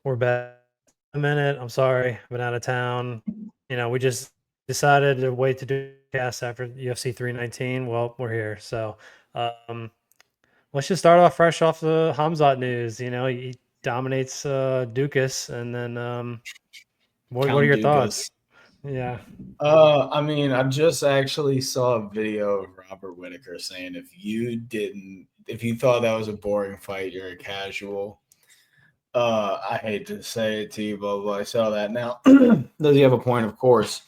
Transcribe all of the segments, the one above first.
We're back. A minute. I'm sorry. I've been out of town. We just decided to wait to do a cast after UFC 319. Well, we're here. So let's just start off fresh off the Khamzat news. He dominates Driscus, and then what are Count your Driscus. thoughts? Yeah. I mean, I just actually saw a video of Robert Whittaker saying if you thought that was a boring fight, you're a casual. I hate to say it to you, but I saw that. Now, does he have a point? Of course.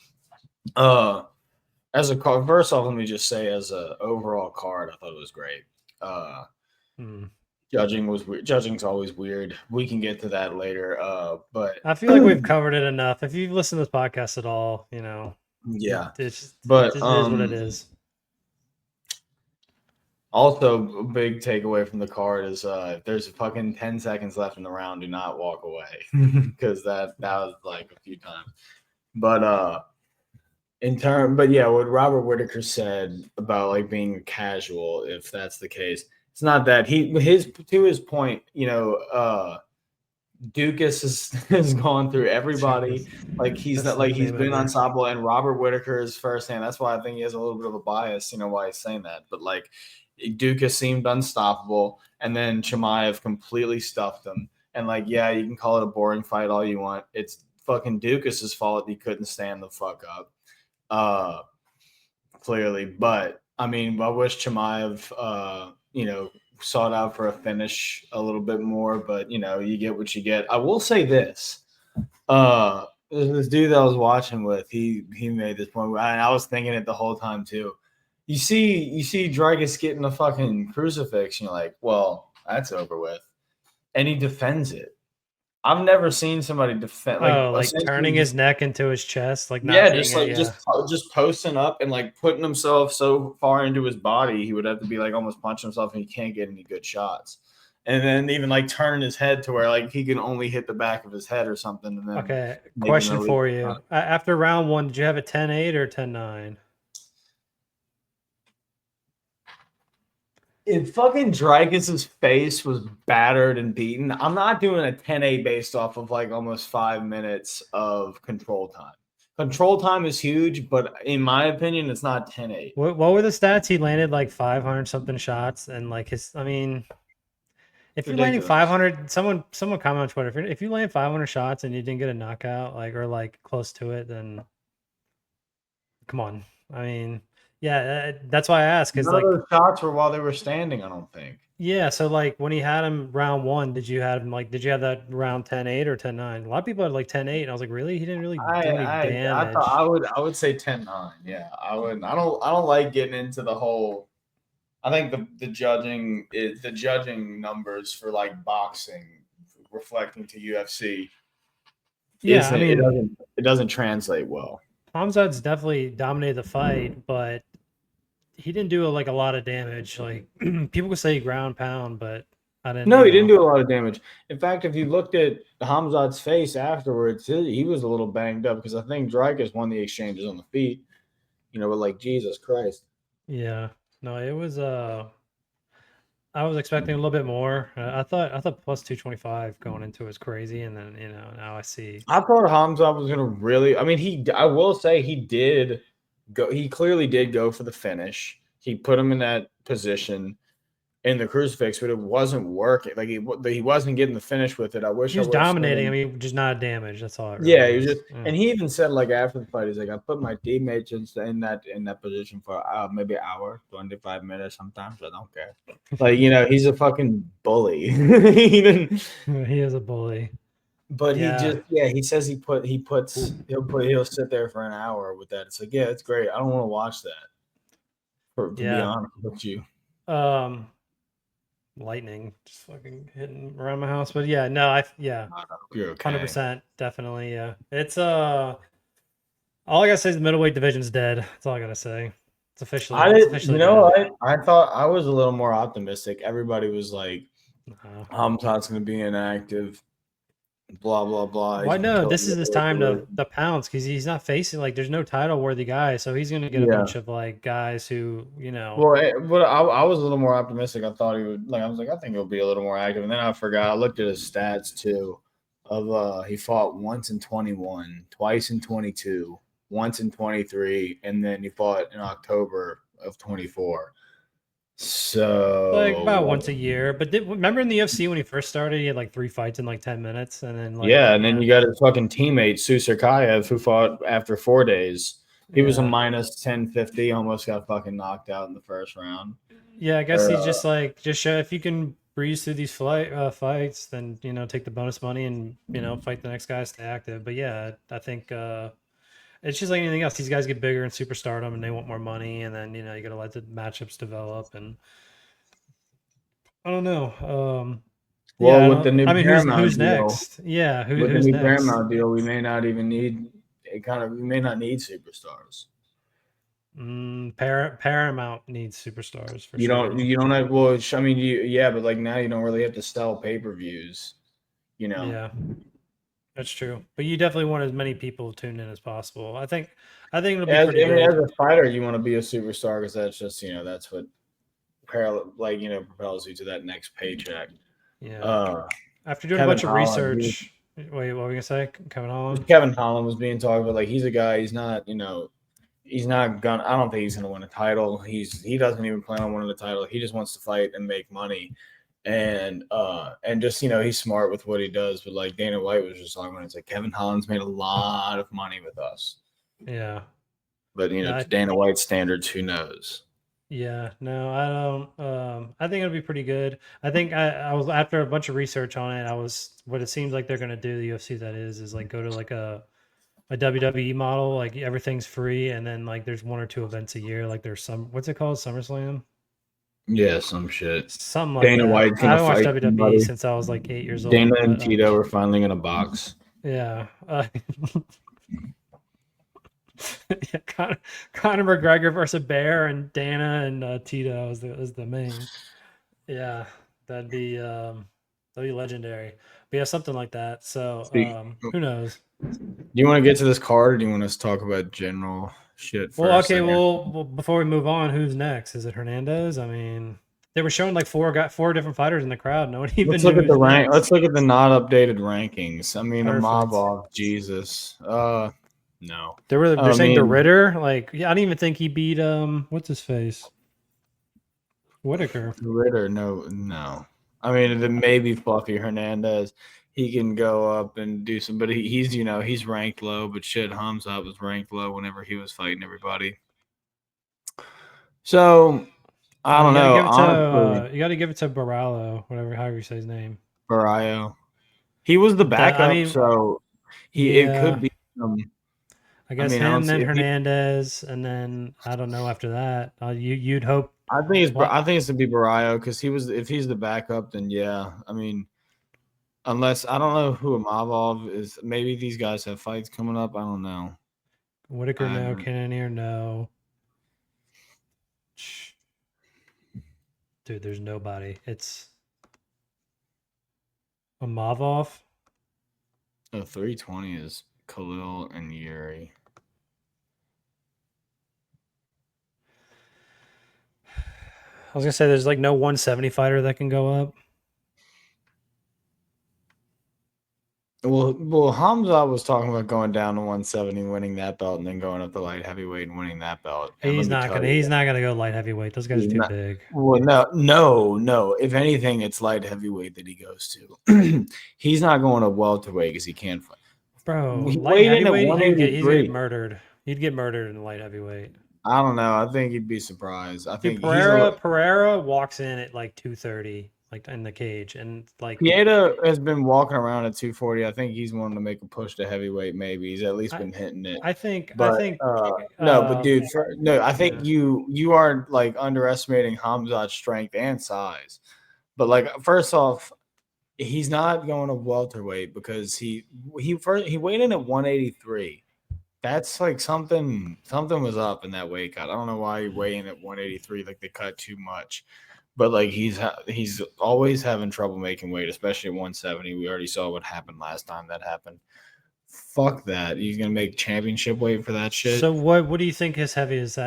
As a card, first off, let me just say, as a overall card, I thought it was great. Judging was weird. Judging's always weird. We can get to that later. But I feel like we've covered it enough. If you've listened to this podcast at all, yeah, it is what it is. Also, a big takeaway from the card is if there's fucking 10 seconds left in the round, do not walk away because that was like a few times. But what Robert Whittaker said about like being a casual, if that's the case, it's not that to his point, Driscus has gone through everybody. Like he's been unstoppable, and Robert Whittaker is firsthand. That's why I think he has a little bit of a bias, why he's saying that. But like Driscus seemed unstoppable, and then Chimaev completely stuffed him. And like, yeah, you can call it a boring fight all you want. It's fucking Driscus's fault he couldn't stand the fuck up. Clearly. But I mean, I wish Chimaev sought out for a finish a little bit more, but you get what you get. I will say this. This dude that I was watching with, he made this point, and I was thinking it the whole time too. You see Driscus getting a fucking crucifix, and you're like, well, that's over with. And he defends it. I've never seen somebody defend turning his neck into his chest, like just posting up and like putting himself so far into his body, he would have to be like almost punch himself, and he can't get any good shots. And then even like turning his head to where like he can only hit the back of his head or something. And then okay, question for you: after round 1, did you have a 10-8 or 10-9? If fucking Driscus's face was battered and beaten, I'm not doing a 10-8 based off of like almost 5 minutes of control time. Control time is huge, but in my opinion, it's not 10-8. What were the stats? He landed like 500 something shots, and like if you're landing 500, someone comment on Twitter. If you land 500 shots and you didn't get a knockout, or like close to it, then come on. I mean, yeah, that's why I asked, because like those shots were while they were standing, I don't think. Yeah, so like when he had him round 1, did you have that round 10-8 or 10-9? A lot of people had like 10-8, and I was like, really? He didn't really do any damage. I would say 10-9. Yeah, I would. I don't like getting into the whole. I think the judging numbers for like boxing reflecting to UFC. Yeah, I mean, it doesn't translate well. Khamzat's definitely dominated the fight, but he didn't do a lot of damage. Like people could say ground pound, but I didn't. No, he didn't do a lot of damage. In fact, if you looked at Khamzat's face afterwards, he was a little banged up because I think Driscus won the exchanges on the feet. But like Jesus Christ. Yeah, no, it was. I was expecting a little bit more. I thought plus 225 going into it was crazy, and then now I see. I thought Khamzat was gonna really. I mean, I will say he did go. He clearly did go for the finish. He put him in that position in the crucifix, but it wasn't working. Like he wasn't getting the finish with it. I wish he was dominating. I mean, just not damage. That's all. He was just. Yeah. And he even said like after the fight, he's like, I put my teammates in that position for maybe an hour, 25 minutes. Sometimes I don't care. Like he's a fucking bully. He is a bully. But he says he'll sit there for an hour with that. It's like, yeah, it's great. I don't want to watch that. To be honest with you. Lightning just fucking hitting around my house, but yeah, no, you're okay. 100%, definitely, yeah. It's all I gotta say is the middleweight division's dead. That's all I gotta say. It's officially. I thought I was a little more optimistic. Everybody was like, Khamzat's gonna be inactive. Blah blah blah. Why no? This is his time to pounce because he's not facing there's no title worthy guy, so he's gonna get a bunch of guys who Well, but I was a little more optimistic. I thought he would I was like, I think he'll be a little more active, and then I forgot. I looked at his stats too. he fought once in 21, twice in 22, once in 23, and then he fought in October of 24. So like about once a year. But remember in the UFC when he first started, he had like 3 fights in like 10 minutes, and then like yeah, and then you got his fucking teammate Susurkaev who fought after 4 days. He was a minus 1050, almost got fucking knocked out in the first round. Yeah, I guess he's just like show if you can breeze through these fights, then take the bonus money and fight the next guy, stay active. But yeah, I think it's just like anything else. These guys get bigger in superstardom and they want more money, and then you got to let the matchups develop. And I don't know. Well, with the new Paramount who's deal, next? Yeah, with who's the new next? Paramount deal, we may not even need we may not need superstars. Paramount needs superstars for you sure. You don't have. Well, I mean, but like now you don't really have to sell pay-per-views. Yeah, that's true. But you definitely want as many people tuned in as possible. I think it'll be pretty good. As a fighter, you want to be a superstar because that's just that's what propels you to that next paycheck. Yeah. After doing Kevin a bunch of research, wait, what were you gonna say? Kevin Holland was being talked about. Like he's a guy. He's not. He's not gonna. I don't think he's gonna win a title. He doesn't even plan on winning the title. He just wants to fight and make money, and just he's smart with what he does. But like Dana White was just talking about, it's like Kevin Holland's made a lot of money with us. Yeah. But to Dana White's standards, who knows? Yeah, no, I don't. I think it'll be pretty good. I think I was after a bunch of research on it. What it seems like they're gonna do the UFC that is like go to like a WWE model, like everything's free, and then like there's 1 or 2 events a year. Like there's what's it called, SummerSlam? Yeah, some shit. Something like Dana White. I haven't watched WWE since I was like 8 years old. Dana and Tito are finally gonna box. Yeah. Yeah, Conor McGregor versus Bear and Dana and Tito is the main. Yeah, that'd be legendary. But yeah, something like that. So who knows? Do you want to get to this card, or do you want us to talk about general shit? Well, okay. Well, before we move on, who's next? Is it Hernandez? I mean, they were showing like 4 different fighters in the crowd. No one even. Let's look at the rank. Let's look at the not updated rankings. I mean, Amavov, Jesus. No. They're saying the Ritter. Like, yeah, I didn't even think he beat what's his face? Whitaker. Ritter, no. I mean, maybe Fluffy Hernandez. He can go up and do some, but he's ranked low. But shit, Khamzat was ranked low whenever he was fighting everybody. So I don't know. You got to give it to Barallo, however you say his name. Barallo. He was the backup, so it could be. I guess him, then Hernandez, and then I don't know after that. You'd hope. I think it's to be Barallo because if he's the backup, then yeah. I mean, unless I don't know who Amavov is. Maybe these guys have fights coming up. I don't know. Whitaker, no. Cannonier, no. Dude, there's nobody. It's Amavov. 320 is Khalil and Yuri. I was gonna say there's like no 170 fighter that can go up. Well, Khamzat was talking about going down to 170, winning that belt, and then going up to light heavyweight and winning that belt. He's not gonna go light heavyweight. Those guys are too big. Well, no. If anything, it's light heavyweight that he goes to. He's not going to welterweight because he can't fight. Bro, light heavyweight, he'd get murdered. He'd get murdered in light heavyweight. I don't know. I think he'd be surprised. I think Pereira walks in at like 230, like in the cage, and like Pieta has been walking around at 240. I think he's wanting to make a push to heavyweight. Maybe he's at least been hitting it. I think. Dude. I think you are like underestimating Khamzat's strength and size. But like, first off, he's not going to welterweight because he weighed in at 183. That's like something was up in that weight cut. I don't know why he weighed in at 183. Like they cut too much, but like he's always having trouble making weight, especially at 170. We already saw what happened last time that happened. Fuck that. He's gonna make championship weight for that shit. So what do you think his heaviest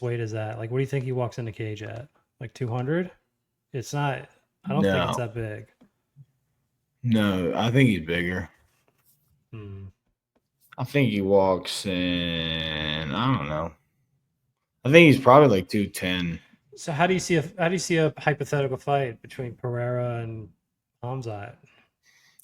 weight is at? Like what do you think he walks in the cage at? Like 200? It's not. I don't think it's that big. No, I think he's bigger. Hmm. I think he walks in. I don't know. I think he's probably like 210. So how do you see a hypothetical fight between Pereira and Khamzat?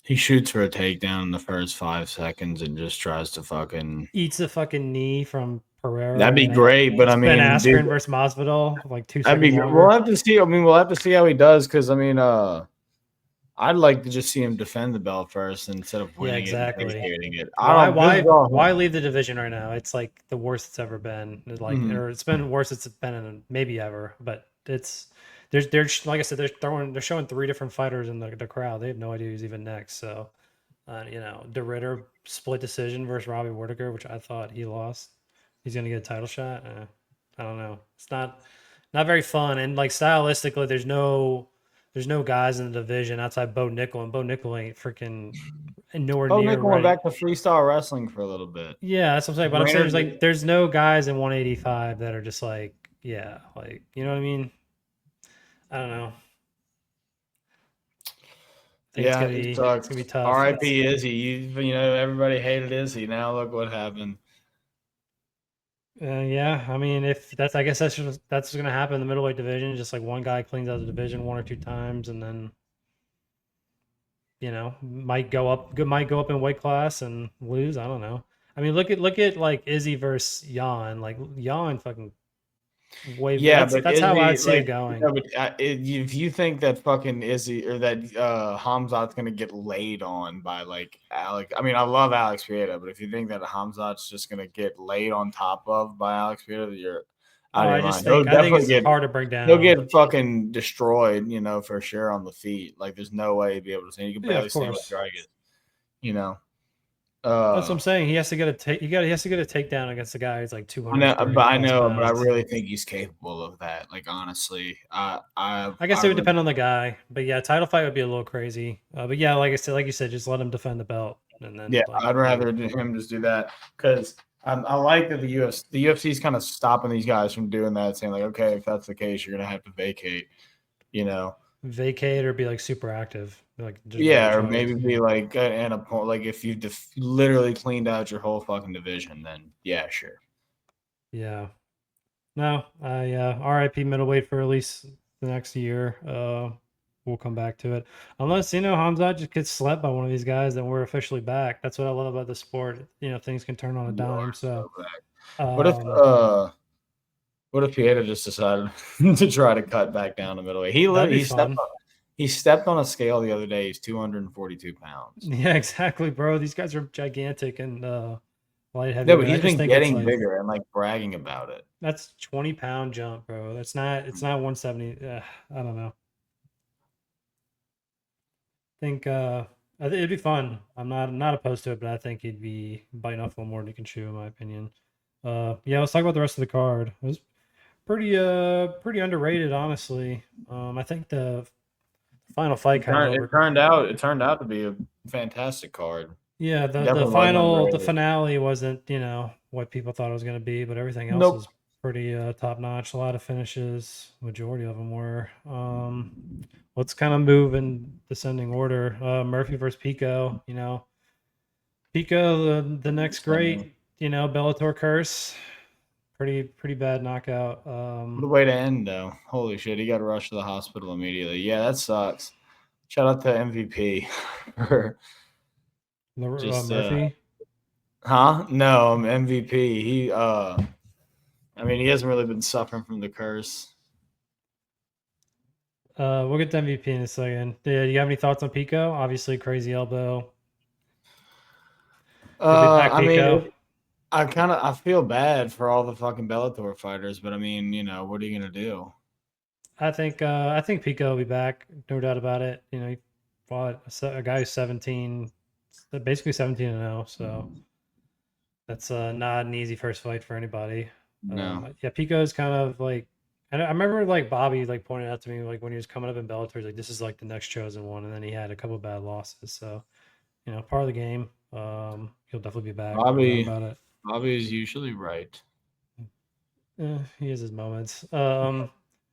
He shoots for a takedown in the first 5 seconds and just tries to fucking. Eats a fucking knee from Pereira. That'd be And then great, but I Ben mean, Askren dude, versus Masvidal, like 2 that'd be seconds good. longer. We'll have to see. I mean, we'll have to see how he does because I mean, I'd like to just see him defend the belt first instead of winning exactly. it and vacating it. Why leave the division right now? It's like the worst it's ever been. It's like, Mhm. or it's been worse it's been in maybe ever. But they're like I said, they're showing 3 different fighters in the crowd. They have no idea who's even next. So, De Ritter split decision versus Robbie Whittaker, which I thought he lost. He's gonna get a title shot. I don't know. It's not very fun. And like stylistically, there's no guys in the division outside Bo Nickel, and Bo Nickel ain't freaking nowhere Oh, near Nick went ready. back to freestyle wrestling for a little bit. Yeah, that's what I'm saying. But I'm saying there's no guys in 185 that are just like, yeah, like, you know what I mean? I don't know. I think It sucks. it's gonna be tough. R.I.P. Izzy. You know everybody hated Izzy. Now look what happened. Yeah, I mean, if that's, I guess that's going to happen in the middleweight division. Just like one guy cleans out the division 1 or 2 times, and then might go up in weight class and lose. I don't know. I mean, look at like Izzy versus Jan. Like Jan fucking way. Yeah, That's Izzy, how I'd see it going. Yeah, but if you think that fucking Izzy or that Khamzat's gonna get laid on by like Alex, I mean, I love Alex Pieta, but if you think that Khamzat's just gonna get laid on top of by Alex Pieta, you're out of your mind. I think it's hard to bring down. He'll get fucking destroyed, for sure on the feet. Like, there's no way he'd be able to stand. You can barely stand with Driscus, That's what I'm saying. He has to get a he has to get a takedown against the guy who's like 200. But I really think he's capable of that. Like, honestly, I guess it would depend on the guy. But yeah, title fight would be a little crazy. But yeah, like you said, just let him defend the belt, and then I'd rather him just do that because I like that the UFC is kind of stopping these guys from doing that, saying like, okay, if that's the case, you're gonna have to vacate. Vacate or be like super active, like or maybe be like an opponent. Like if you literally cleaned out your whole fucking division, then yeah, sure. Yeah. No, RIP middleweight for at least the next year. We'll come back to it. Unless, Khamzat just gets slept by one of these guys, then we're officially back. That's what I love about the sport. Things can turn on a dime. So what if Pieta just decided to try to cut back down the middleweight? He stepped on a scale the other day. He's 242 pounds. Yeah, exactly, bro. These guys are gigantic and light heavy. No, but he's been getting bigger and like bragging about it. That's 20-pound jump, bro. It's not 170. I don't know. I think it'd be fun. I'm not opposed to it, but I think he'd be biting off a little more than he can chew, in my opinion. Yeah, let's talk about the rest of the card. It was pretty underrated, honestly. I think the final fight it turned out to be a fantastic card. Yeah, the finale wasn't, what people thought it was going to be, but everything else was pretty top notch. A lot of finishes, majority of them were. Let's kind of move in descending order. Murphy versus Pico. Pico, the next great, Bellator curse. Pretty bad knockout. What a way to end, though. Holy shit, he got rushed to the hospital immediately. Yeah, that sucks. Shout out to MVP for Murphy. No, MVP. He he hasn't really been suffering from the curse. We'll get to MVP in a second. Do you have any thoughts on Pico? Obviously, crazy elbow. I feel bad for all the fucking Bellator fighters, but what are you gonna do? I think Pico will be back, no doubt about it. He fought a guy who's 17, basically 17-0, so that's not an easy first fight for anybody. No. Pico is kind of like, I remember like Bobby like pointed out to me like when he was coming up in Bellator, he's like, this is like the next chosen one, and then he had a couple of bad losses. So, part of the game. He'll definitely be back. Bobby about it. Bobby is usually right. He has his moments.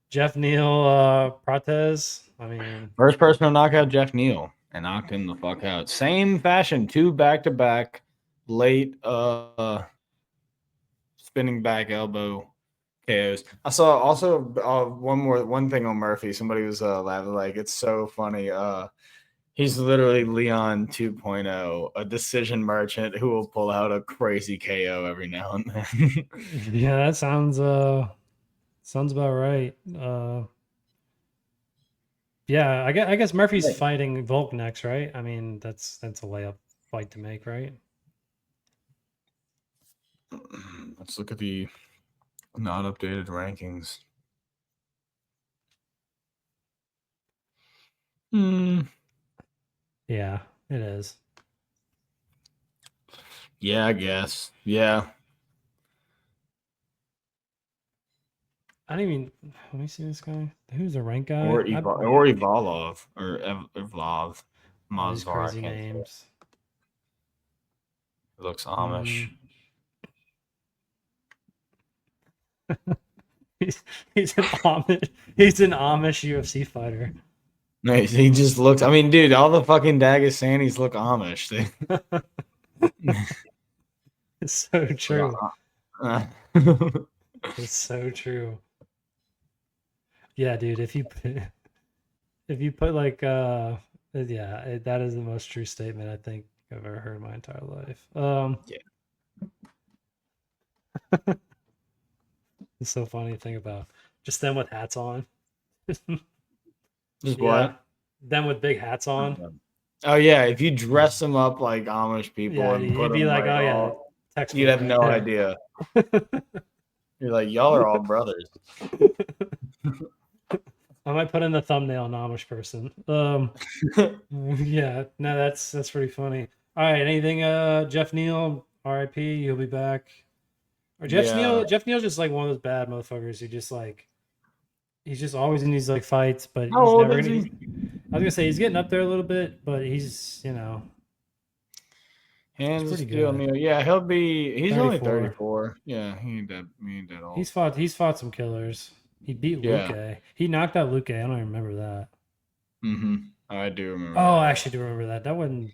Jeff Neal, Prates. First person to knock out Jeff Neal. and knocked him the fuck out. Same fashion, 2 back-to-back late spinning back elbow KOs. I saw also one thing on Murphy. Somebody was laughing like it's so funny. He's literally Leon 2.0, a decision merchant who will pull out a crazy KO every now and then. Yeah, that sounds about right. Yeah, I guess Murphy's fighting Volk next, right? I mean, that's a layup fight to make, right? Let's look at the not updated rankings. Yeah, it is. Yeah, I guess. Yeah. I don't even. Let me see this guy. Who's the rank guy? Or Evolov or Evlov. All these Mazvar. crazy names. It looks Amish. He's an Amish. He's an Amish UFC fighter. Nice. He just looks. I mean, dude, all the fucking Dagestanis look Amish. It's so true. It's so true. Yeah, dude. If you put like that is the most true statement I think I've ever heard in my entire life. Yeah. It's so funny to think about. Just them with hats on. Just what? Them with big hats on. Oh yeah, if you dress them up like Amish people and put you'd be them like, you'd have no idea. You're like, y'all are all brothers. I might put in the thumbnail an Amish person. Yeah, no, that's pretty funny. All right, anything? Jeff Neal, R.I.P. He'll be back. Or Jeff Neal's just like one of those bad motherfuckers who just like he's just always in these like fights, but he's never gonna. I was gonna say he's getting up there a little bit, but he's hands pretty good. Yeah, he'll be. He's 34. Only 34. Yeah, he ain't that old. He's fought some killers. He beat Luque. He knocked out Luque. I don't even remember that. I do remember. Oh, I actually do remember that. That wasn't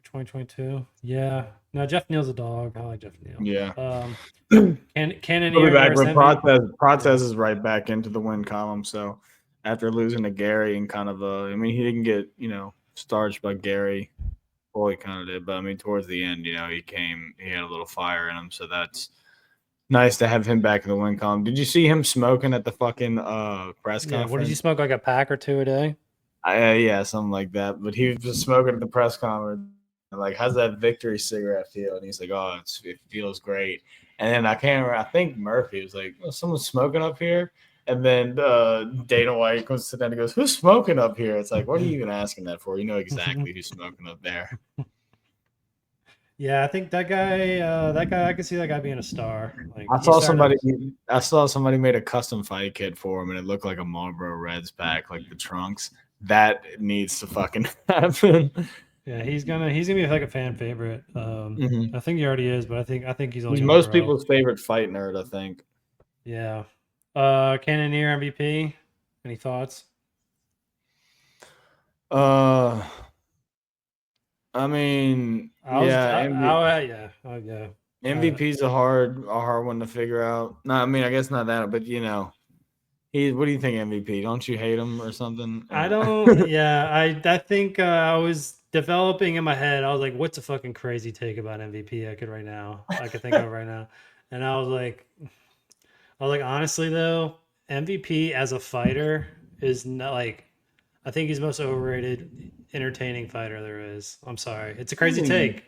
2022. Yeah. No, Jeff Neal's a dog. I like Jeff Neal. Yeah. Cannonier versus Prates is right back into the win column. So after losing to Gary and kind of he didn't get starched by Gary. Well, he kind of did, but I mean towards the end, he had a little fire in him. So that's nice to have him back in the win column. Did you see him smoking at the fucking press conference? What did you smoke, like a pack or two a day? Yeah, something like that. But he was just smoking at the press conference. Like, how's that victory cigarette feel? And he's like, oh, it feels great. And then I can't remember. I think Murphy was like, oh, someone's smoking up here. And then Dana White comes to them and goes, who's smoking up here? It's like, what are you even asking that for? You know exactly who's smoking up there. Yeah, I think that guy, I could see that guy being a star. Like, I saw somebody made a custom fight kit for him, and it looked like a Marlboro Reds pack, like the trunks. That needs to fucking happen. Yeah, he's gonna be like a fan favorite. I think he already is, but I think he's only most people's favorite fight nerd. I think. Yeah. Cannonier MVP. Any thoughts? I mean, MVP's a hard one to figure out. No, I mean, I guess not that, but what do you think MVP? Don't you hate him or something? I don't. Yeah, I think I was developing in my head. I was like, what's a fucking crazy take about MVP I could think of right now, and I was like, honestly though, MVP as a fighter is not like. I think he's the most overrated, entertaining fighter there is. I'm sorry. It's a crazy take.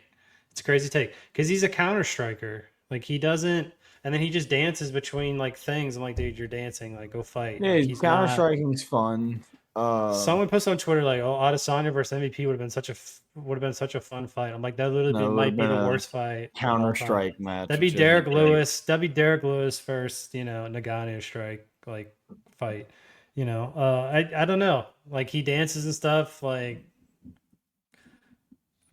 It's a crazy take. Because he's a counter striker. Like, he doesn't... And then he just dances between, like, things. I'm like, dude, you're dancing. Like, go fight. Yeah, like, counter striking's fun. Someone posted on Twitter, like, oh, Adesanya versus MVP would have been such a fun fight. I'm like, that literally might be the worst fight. Counter strike match. That'd be Derek Lewis. That'd be Derek Lewis versus, Nagano strike, like, fight. I don't know. Like, he dances and stuff. Like,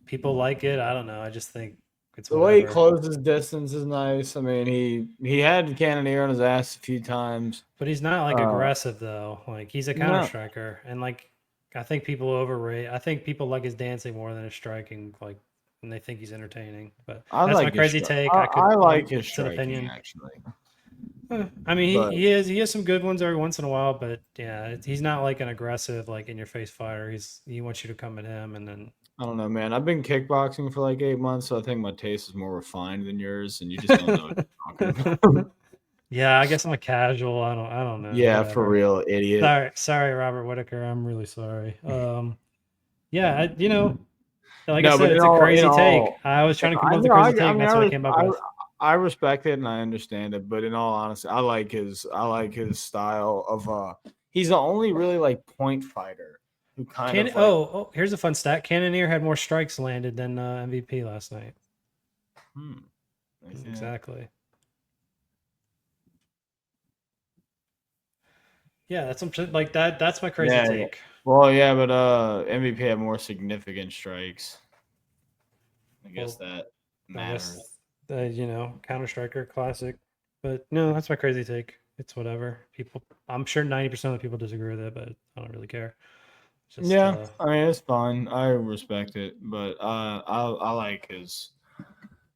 people like it. I don't know. I just think it's the way he closes distance is nice. I mean, he had Cannonier on his ass a few times, but he's not like aggressive though. Like, he's a counter striker, and like I think people overrate. I think people like his dancing more than his striking. Like, and they think he's entertaining. But that's my crazy take. I like his it's an striking opinion. actually. I mean, he has some good ones every once in a while, but yeah, he's not like an aggressive, like in your face fighter. He wants you to come at him, and then I don't know, man. I've been kickboxing for like 8 months, so I think my taste is more refined than yours, and you just don't know what you're talking about. Yeah, I guess I'm a casual. I don't know. Yeah, Whatever. for real, idiot. Sorry, Robert Whitaker. I'm really sorry. Yeah, you know, like I No, said, but it's a crazy take. I was trying to come up with a crazy take, and that's what I came up with. I respect it and I understand it, but in all honesty, I like his style of he's the only really like point fighter who kind of like, oh, here's a fun stat. Cannonier had more strikes landed than MVP last night. Exactly. Yeah, that's something like that. That's my crazy take. Well, yeah, but MVP had more significant strikes. I guess that matters. You know, Counter Striker classic. But no, that's my crazy take. It's whatever. People, I'm sure 90% of the people disagree with it, but I don't really care. Just, yeah, I mean it's fine. I respect it, but I like his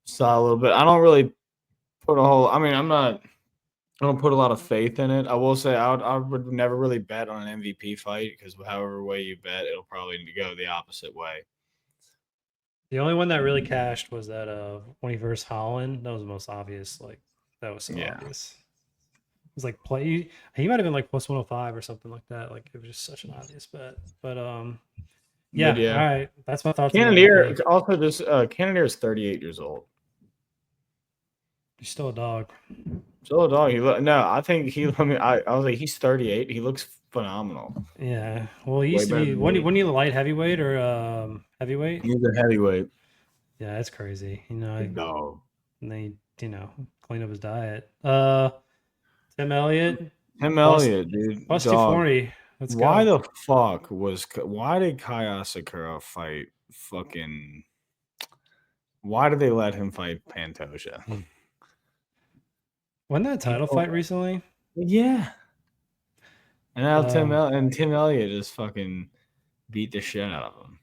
style a little bit. I don't really put a whole. I mean, I don't put a lot of faith in it. I will say I would never really bet on an MVP fight because however way you bet, it'll probably go the opposite way. The only one that really cashed was that when he versed Holland. That was the most obvious. Like that was so obvious. It was like play. He might have been like plus 105 or something like that. Like it was just such an obvious bet. But yeah. All right, that's my thoughts. Cannonier also this Cannonier is 38 years old. He's still a dog. Still a dog. I think he. I mean, I was like, he's 38. He looks phenomenal. Yeah. Well, he used to be. When he light heavyweight or heavyweight? He's a heavyweight. Yeah, that's crazy. You know, dog. And they, clean up his diet. Tim Elliott. Tim Elliott, dude. Plus 240. Let's go. Why did Kai Asakura fight fucking? Why did they let him fight Pantoja? Wasn't that a title fight recently? Yeah. And now Tim Elliott just fucking beat the shit out of him.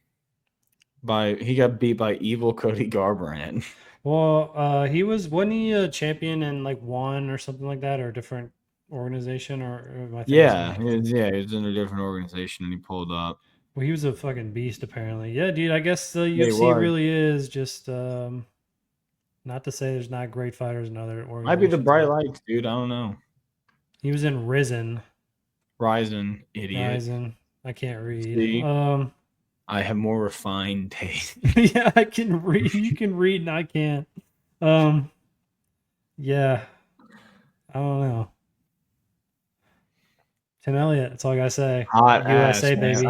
He got beat by evil Cody Garbrandt. Well, wasn't he a champion in like one or something like that, or a different organization, or he was in a different organization and he pulled up. Well, he was a fucking beast apparently. Yeah, dude. I guess the UFC really is just not to say there's not great fighters in other organizations. Might be the bright lights, dude. I don't know. He was in Ryzen, idiot. I can't read. See? I have more refined taste. Yeah, I can read. You can read and I can't. Yeah. I don't know. Tim Elliott, that's all I gotta say. Hot USA, ass, baby.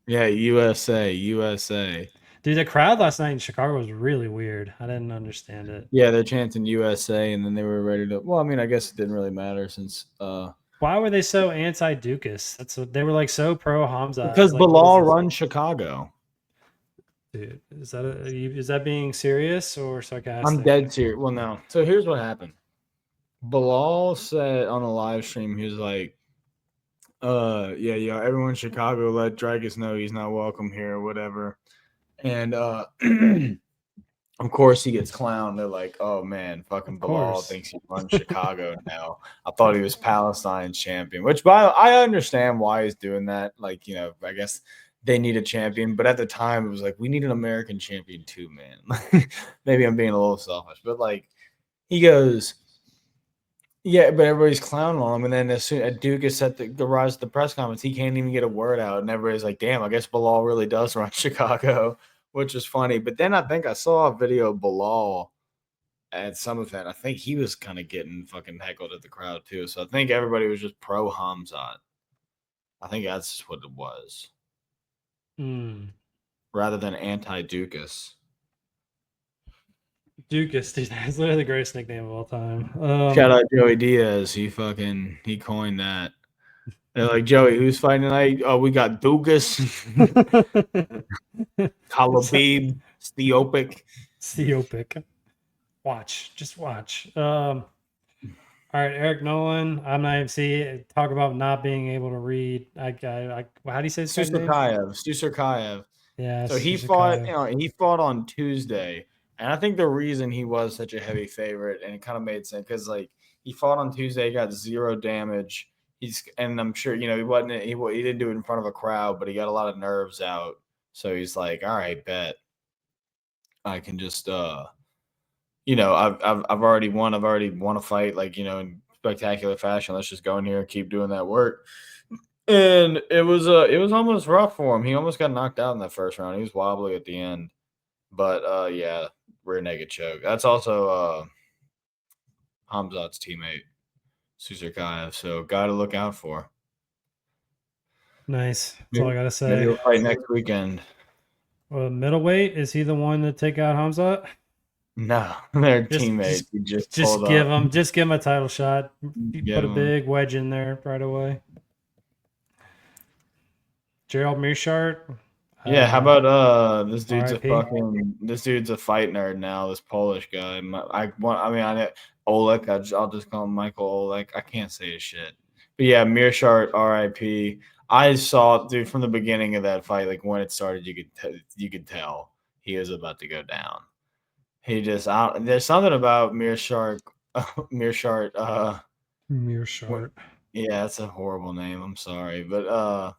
Yeah, USA. Dude, the crowd last night in Chicago was really weird. I didn't understand it. Yeah, they're chanting USA, and then they were ready to. Well, I mean, I guess it didn't really matter since. Why were they so anti-Driscus? That's what they were like so pro Khamzat. Because Bilal runs Chicago. Dude, is that being serious or sarcastic? I'm dead serious. Well, no. So here's what happened. Bilal said on a live stream, he was like, yeah, everyone in Chicago let Driscus know he's not welcome here or whatever. And of course he gets clowned. They're like, oh man, fucking Bilal thinks he runs Chicago now. I thought he was Palestine champion, which I understand why he's doing that. Like, I guess they need a champion, but at the time it was like, we need an American champion too, man. Maybe I'm being a little selfish, but like he goes, yeah, but everybody's clowning on him. And then as soon as Duke is at the rise of the press conference, he can't even get a word out. And everybody's like, damn, I guess Bilal really does run Chicago, which is funny. But then I think I saw a video of Bilal at some event. I think he was kind of getting fucking heckled at the crowd too. So I think everybody was just pro Khamzat. I think that's just what it was. Rather than anti-Driscus. Driscus, dude, that's literally the greatest nickname of all time. Shout out Joey Diaz. He coined that. They're like, Joey, who's fighting tonight? Oh, we got Driscus, Kalabib, Steopic. Just watch. All right, Eric Nolan. I'm not even talk about not being able to read. How do you say this guy's name? Susurkaev. Yeah, So Susurkaev. he fought on Tuesday, and I think the reason he was such a heavy favorite, and it kind of made sense because like he fought on Tuesday, got 0 damage. And I'm sure he didn't do it in front of a crowd, but he got a lot of nerves out. So he's like, all right, bet I can just I've already won. I've already won a fight, like, in spectacular fashion. Let's just go in here and keep doing that work. And it was almost rough for him. He almost got knocked out in that first round. He was wobbly at the end. But yeah, rear naked choke. That's also Khamzat's teammate, Susurkaev. So guy to look out for. Nice. That's all I gotta Maybe say. he'll fight next weekend. Middleweight, is he the one to take out Khamzat? No, they're teammates. Just give him a title shot. Give Put a him. big wedge in there right away. Gerald Meershaert. Yeah, how about this dude's RIP? this dude's a fight nerd now, this Polish guy. Oleg, I'll just call him Michael Oleg. I can't say his shit. But yeah, Meershaert, RIP. I saw, dude, from the beginning of that fight, like when it started, you could tell he was about to go down. He just there's something about Meershaert. Meershaert. Yeah, that's a horrible name. I'm sorry, but I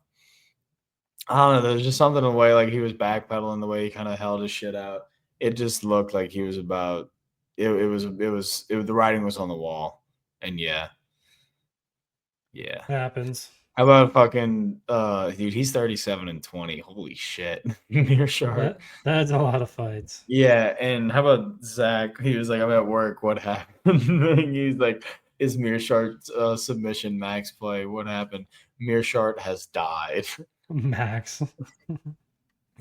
don't know. There's just something in the way, like he was backpedaling, the way he kind of held his shit out. It just looked like he was about. The writing was on the wall, and yeah. Happens. How about fucking dude? He's 37-20. Holy shit, Meershaert. That's a lot of fights. Yeah, and how about Zach? He was like, "I'm at work. What happened?" He's like, "Is Meershaert's submission max play? What happened? Meershaert has died." Max. You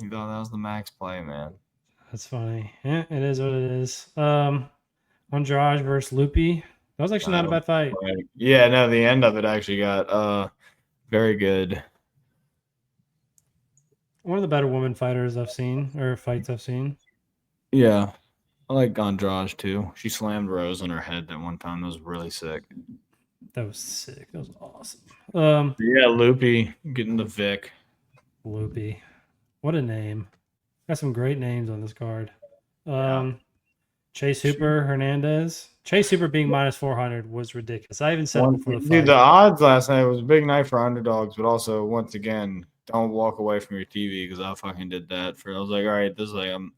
thought that was the max play, man. That's funny. Yeah, it is what it is. Andrade versus Loopy. That was actually not a bad fight. Yeah, no, the end of it actually got very good. One of the better woman fighters I've seen, or fights I've seen. Yeah. I like Andrade too. She slammed Rose on her head that one time. That was really sick. That was sick. That was awesome. Yeah, Loopy getting the Vic. Loopy. What a name. Got some great names on this card. Chase Hooper, Hernandez. Chase Hooper being minus 400 was ridiculous. I even said it before the fight. Dude, the odds last night was a big night for underdogs, but also, once again, don't walk away from your TV because I fucking did that. I was like, all right, this is like, I'm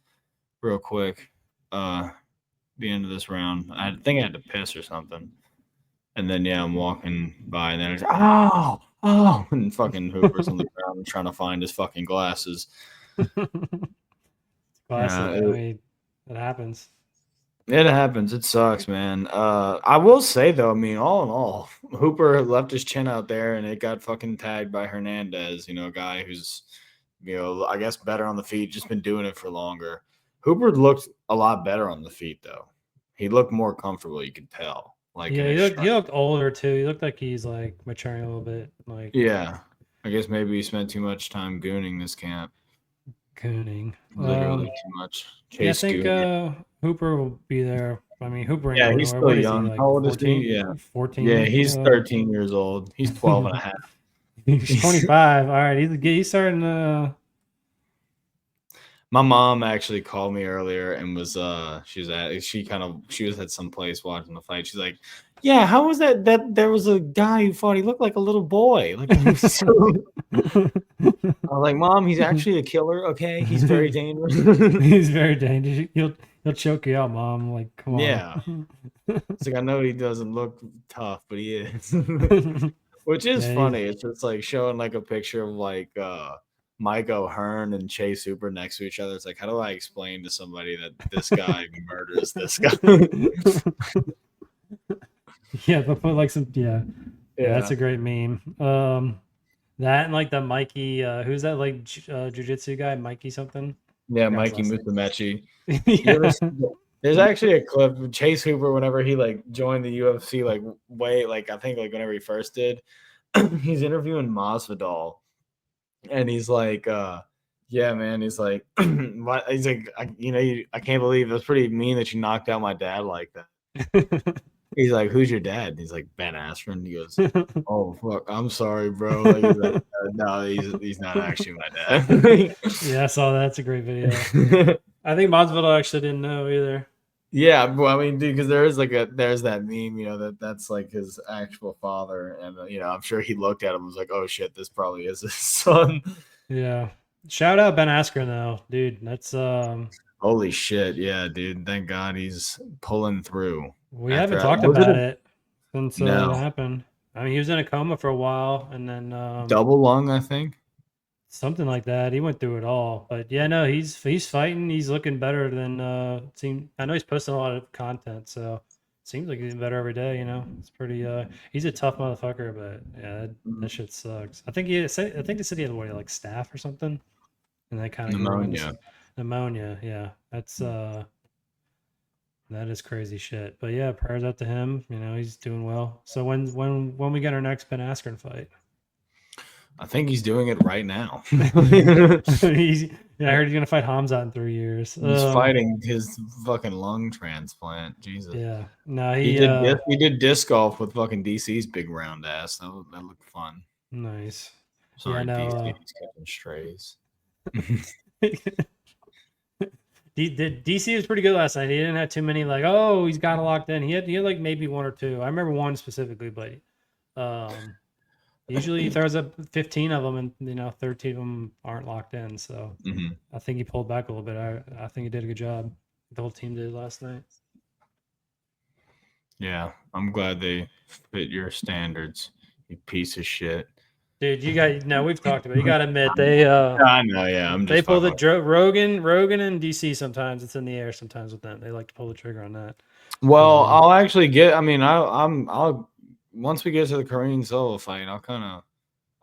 real quick. The end of this round. I think I had to piss or something. And then, yeah, I'm walking by, and then it's, oh, and fucking Hooper's on the ground trying to find his fucking glasses. Classic. It happens. It happens. It sucks, man. I will say, though, I mean, all in all, Hooper left his chin out there, and it got fucking tagged by Hernandez, a guy who's, I guess better on the feet, just been doing it for longer. Hooper looked a lot better on the feet, though. He looked more comfortable, you could tell. Like, yeah, he looked older, too. He looked like he's, like, maturing a little bit. Like, yeah. I guess maybe he spent too much time gooning this camp. Gooning. Literally too much. I think Hooper will be there. I mean, Hooper. Yeah, he's still young. Like how old 14? is he? Yeah, 14. Yeah, he's 13 years old. He's 12 and a half. He's 25. All right, he's starting to. My mom actually called me earlier and was she was at some place watching the fight. She's like, "Yeah, how was that there was a guy who fought, he looked like a little boy." Like, I was like, "Mom, he's actually a killer, okay? He's very dangerous." He's very dangerous. He'll choke you out, Mom. Like, come on. Yeah. It's like, I know he doesn't look tough, but he is. Which is funny. It's just like showing like a picture of like Mike O'Hearn and Chase Hooper next to each other. It's like, how do I explain to somebody that this guy murders this guy? Yeah, but put like some that's a great meme. That and like the Mikey, who's that, like jiu-jitsu guy, Mikey something? Yeah, Mikey Musumeci. Yeah. There's actually a clip of Chase Hooper whenever he like joined the UFC, I think like whenever he first did, he's interviewing Masvidal. And he's like, yeah, man. He's like, he's like, I can't believe that's pretty mean that you knocked out my dad like that. He's like, "Who's your dad?" And he's like, "Ben Askren." He goes, "Oh fuck, I'm sorry, bro." Like, he's like, "No, he's not actually my dad." Yeah, I saw that. It's a great video. I think Masvidal actually didn't know either. Yeah, well, I mean, dude, because there's that meme, that's like his actual father, and I'm sure he looked at him and was like, "Oh shit, this probably is his son." Yeah. Shout out Ben Askren though, dude. That's Holy shit, yeah, dude. Thank God he's pulling through. we haven't After talked was it about a it since it no happened. I mean, he was in a coma for a while, and then double lung? I think. something like that. He went through it all, but yeah, no, he's fighting. He's looking better than I know he's posting a lot of content, so seems like he's getting better every day. It's pretty. He's a tough motherfucker, but yeah, that shit sucks. I think they said he had like staph or something, and that kind of pneumonia. Yeah, that's that is crazy shit. But yeah, prayers out to him. He's doing well. So when we get our next Ben Askren fight? I think he's doing it right now. I heard he's gonna fight Khamzat in 3 years. He's fighting his fucking lung transplant. Jesus. Yeah. No, he did disc golf with fucking DC's big round ass. That looked fun. Nice. Sorry, yeah, no, DC's catching strays. DC was pretty good last night. He didn't have too many like, oh, he's got it locked in. He had like maybe one or two. I remember one specifically, but usually he throws up 15 of them, and 13 of them aren't locked in. So I think he pulled back a little bit. I think he did a good job. The whole team did last night. Yeah, I'm glad they fit your standards. You piece of shit. Dude, we've talked about it. You gotta admit they I know, yeah. They pull the Rogan and DC sometimes. It's in the air sometimes with them. They like to pull the trigger on that. Well, I'll actually get I'll once we get to the Korean solo fight, I'll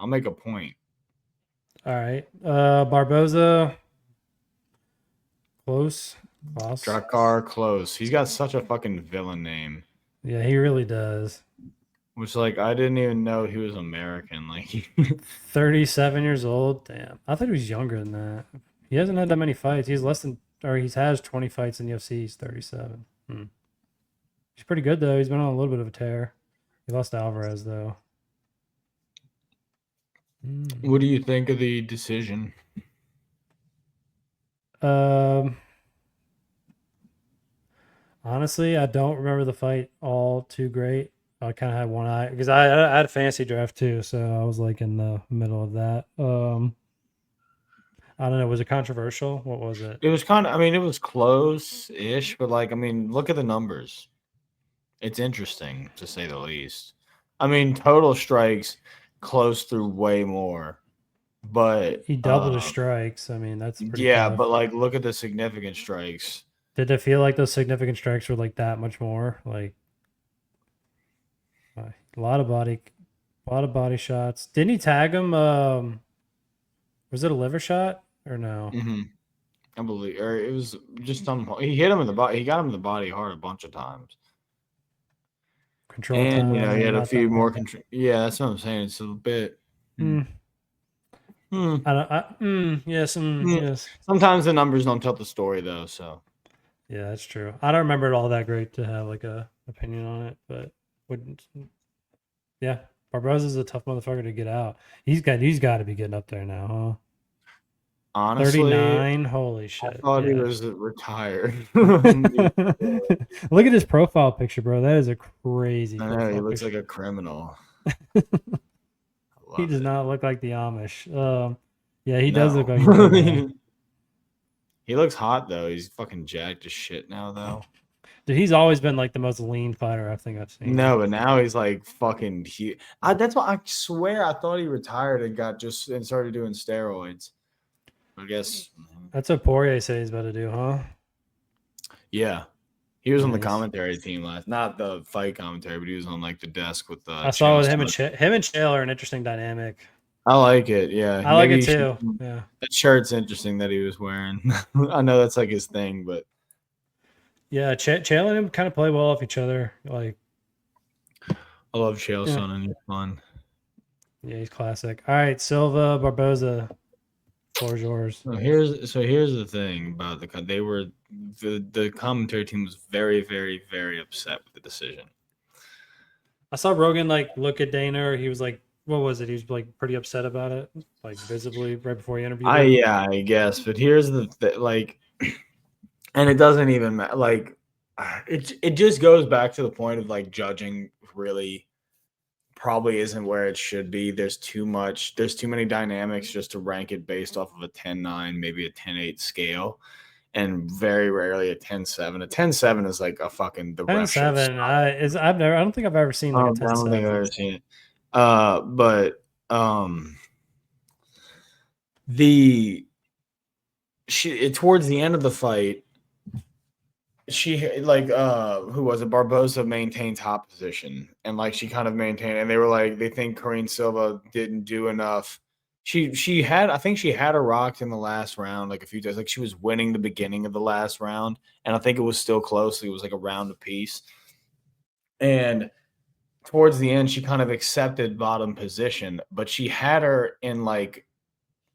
make a point. All right. Barboza close. Drakkar close. He's got such a fucking villain name. Yeah, he really does. Which, like, I didn't even know he was American. Like, 37 years old. Damn, I thought he was younger than that. He hasn't had that many fights. He has 20 fights in the UFC. He's 37. He's pretty good though. He's been on a little bit of a tear. He lost to Alvarez though. What do you think of the decision? Honestly, I don't remember the fight all too great. I kind of had one eye because I had a fantasy draft too, so I was like in the middle of that. I don't know. Was it controversial? What was it? It was it was close-ish, but like, look at the numbers. It's interesting to say the least. Total strikes close through way more, but he doubled his strikes. That's pretty tough. But like, look at the significant strikes. Did it feel like those significant strikes were like that much more? Like a lot of body shots. Didn't he tag him? Was it a liver shot or no? I believe, or it was just he hit him in the body. He got him in the body hard a bunch of times. Control time. He had a few more control. Yeah, that's what I'm saying. It's a bit. Yes. Yes. Sometimes the numbers don't tell the story though. So. Yeah, that's true. I don't remember it all that great to have like a opinion on it, but yeah, Barboza's a tough motherfucker to get out. He's got to be getting up there now, huh? Honestly, 39. Holy shit! I thought he was retired. Look at his profile picture, bro. That is a crazy. I know he looks like a criminal. He does not look like the Amish. Yeah, he does look like. He looks hot though. He's fucking jacked as shit now though. Dude, he's always been like the most lean fighter I think I've seen. No, but now he's like fucking huge. That's why I swear I thought he retired and started doing steroids. I guess that's what Poirier said he's about to do, huh? Yeah, he was on the commentary team not the fight commentary, but he was on like the desk with the. I saw with him and Chael are an interesting dynamic. I like it. Yeah, I like it too. Yeah, that shirt's interesting that he was wearing. I know that's like his thing, but yeah, Chael and him kind of play well off each other. Like, I love Chael's son and he's fun. Yeah, he's classic. All right, Silva, Barboza, floor's yours. So here's the thing about the commentary team was very, very, very upset with the decision. I saw Rogan like look at Dana. He was like, what was it? He was like pretty upset about it, like visibly right before he interviewed him. I guess. But here's the like, and it doesn't even matter. Like, it just goes back to the point of like judging really probably isn't where it should be. There's too many dynamics just to rank it based off of a 10-9, maybe a 10-8 scale, and very rarely a 10-7. A 10-7 is like a fucking the ref should have 10-7. I don't think I've ever seen like a 10-7. I don't think I've ever seen it. But towards the end of the fight, she like who was it? Barboza maintained top position, and like she kind of maintained, and they were like they think Karine Silva didn't do enough. I think she had her rocked in the last round like a few times. Like she was winning the beginning of the last round, and I think it was still close. It was like a round apiece, and towards the end she kind of accepted bottom position, but she had her in like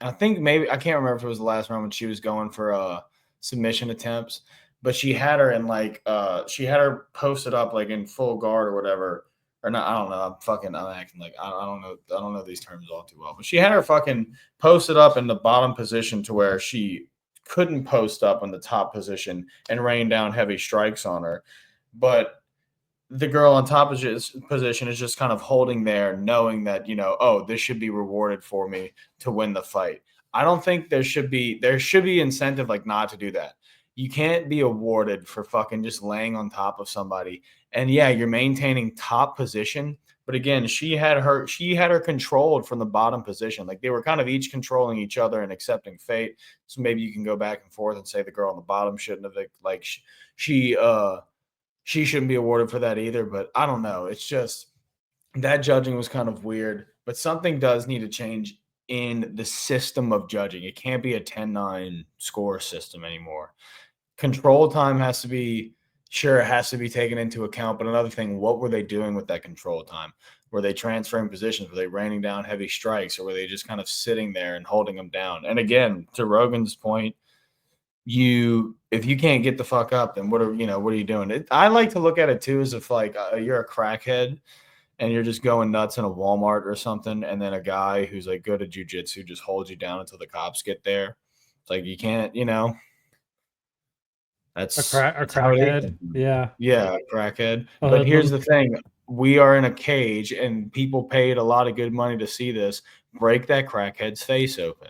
I think maybe I can't remember if it was the last round when she was going for submission attempts. But she had her in like she had her posted up like in full guard or whatever. Or not, I don't know. I'm acting like I don't know these terms all too well. But she had her fucking posted up in the bottom position to where she couldn't post up in the top position and rain down heavy strikes on her. But the girl on top of his position is just kind of holding there, knowing that, oh, this should be rewarded for me to win the fight. I don't think there should be incentive like not to do that. You can't be awarded for fucking just laying on top of somebody. And yeah, you're maintaining top position. But again, she had her controlled from the bottom position. Like they were kind of each controlling each other and accepting fate. So maybe you can go back and forth and say the girl on the bottom shouldn't have like she shouldn't be awarded for that either. But I don't know. It's just that judging was kind of weird. But something does need to change in the system of judging. It can't be a 10-9 score system anymore. Control time has to be taken into account. But another thing, what were they doing with that control time? Were they transferring positions? Were they raining down heavy strikes? Or were they just kind of sitting there and holding them down? And again, to Rogan's point, if you can't get the fuck up, then what are you doing? I like to look at it too as if like you're a crackhead and you're just going nuts in a Walmart or something, and then a guy who's like good at jujitsu just holds you down until the cops get there. It's like you can't, that's a crackhead. Yeah, a crackhead. But here's the thing: we are in a cage, and people paid a lot of good money to see this. Break that crackhead's face open.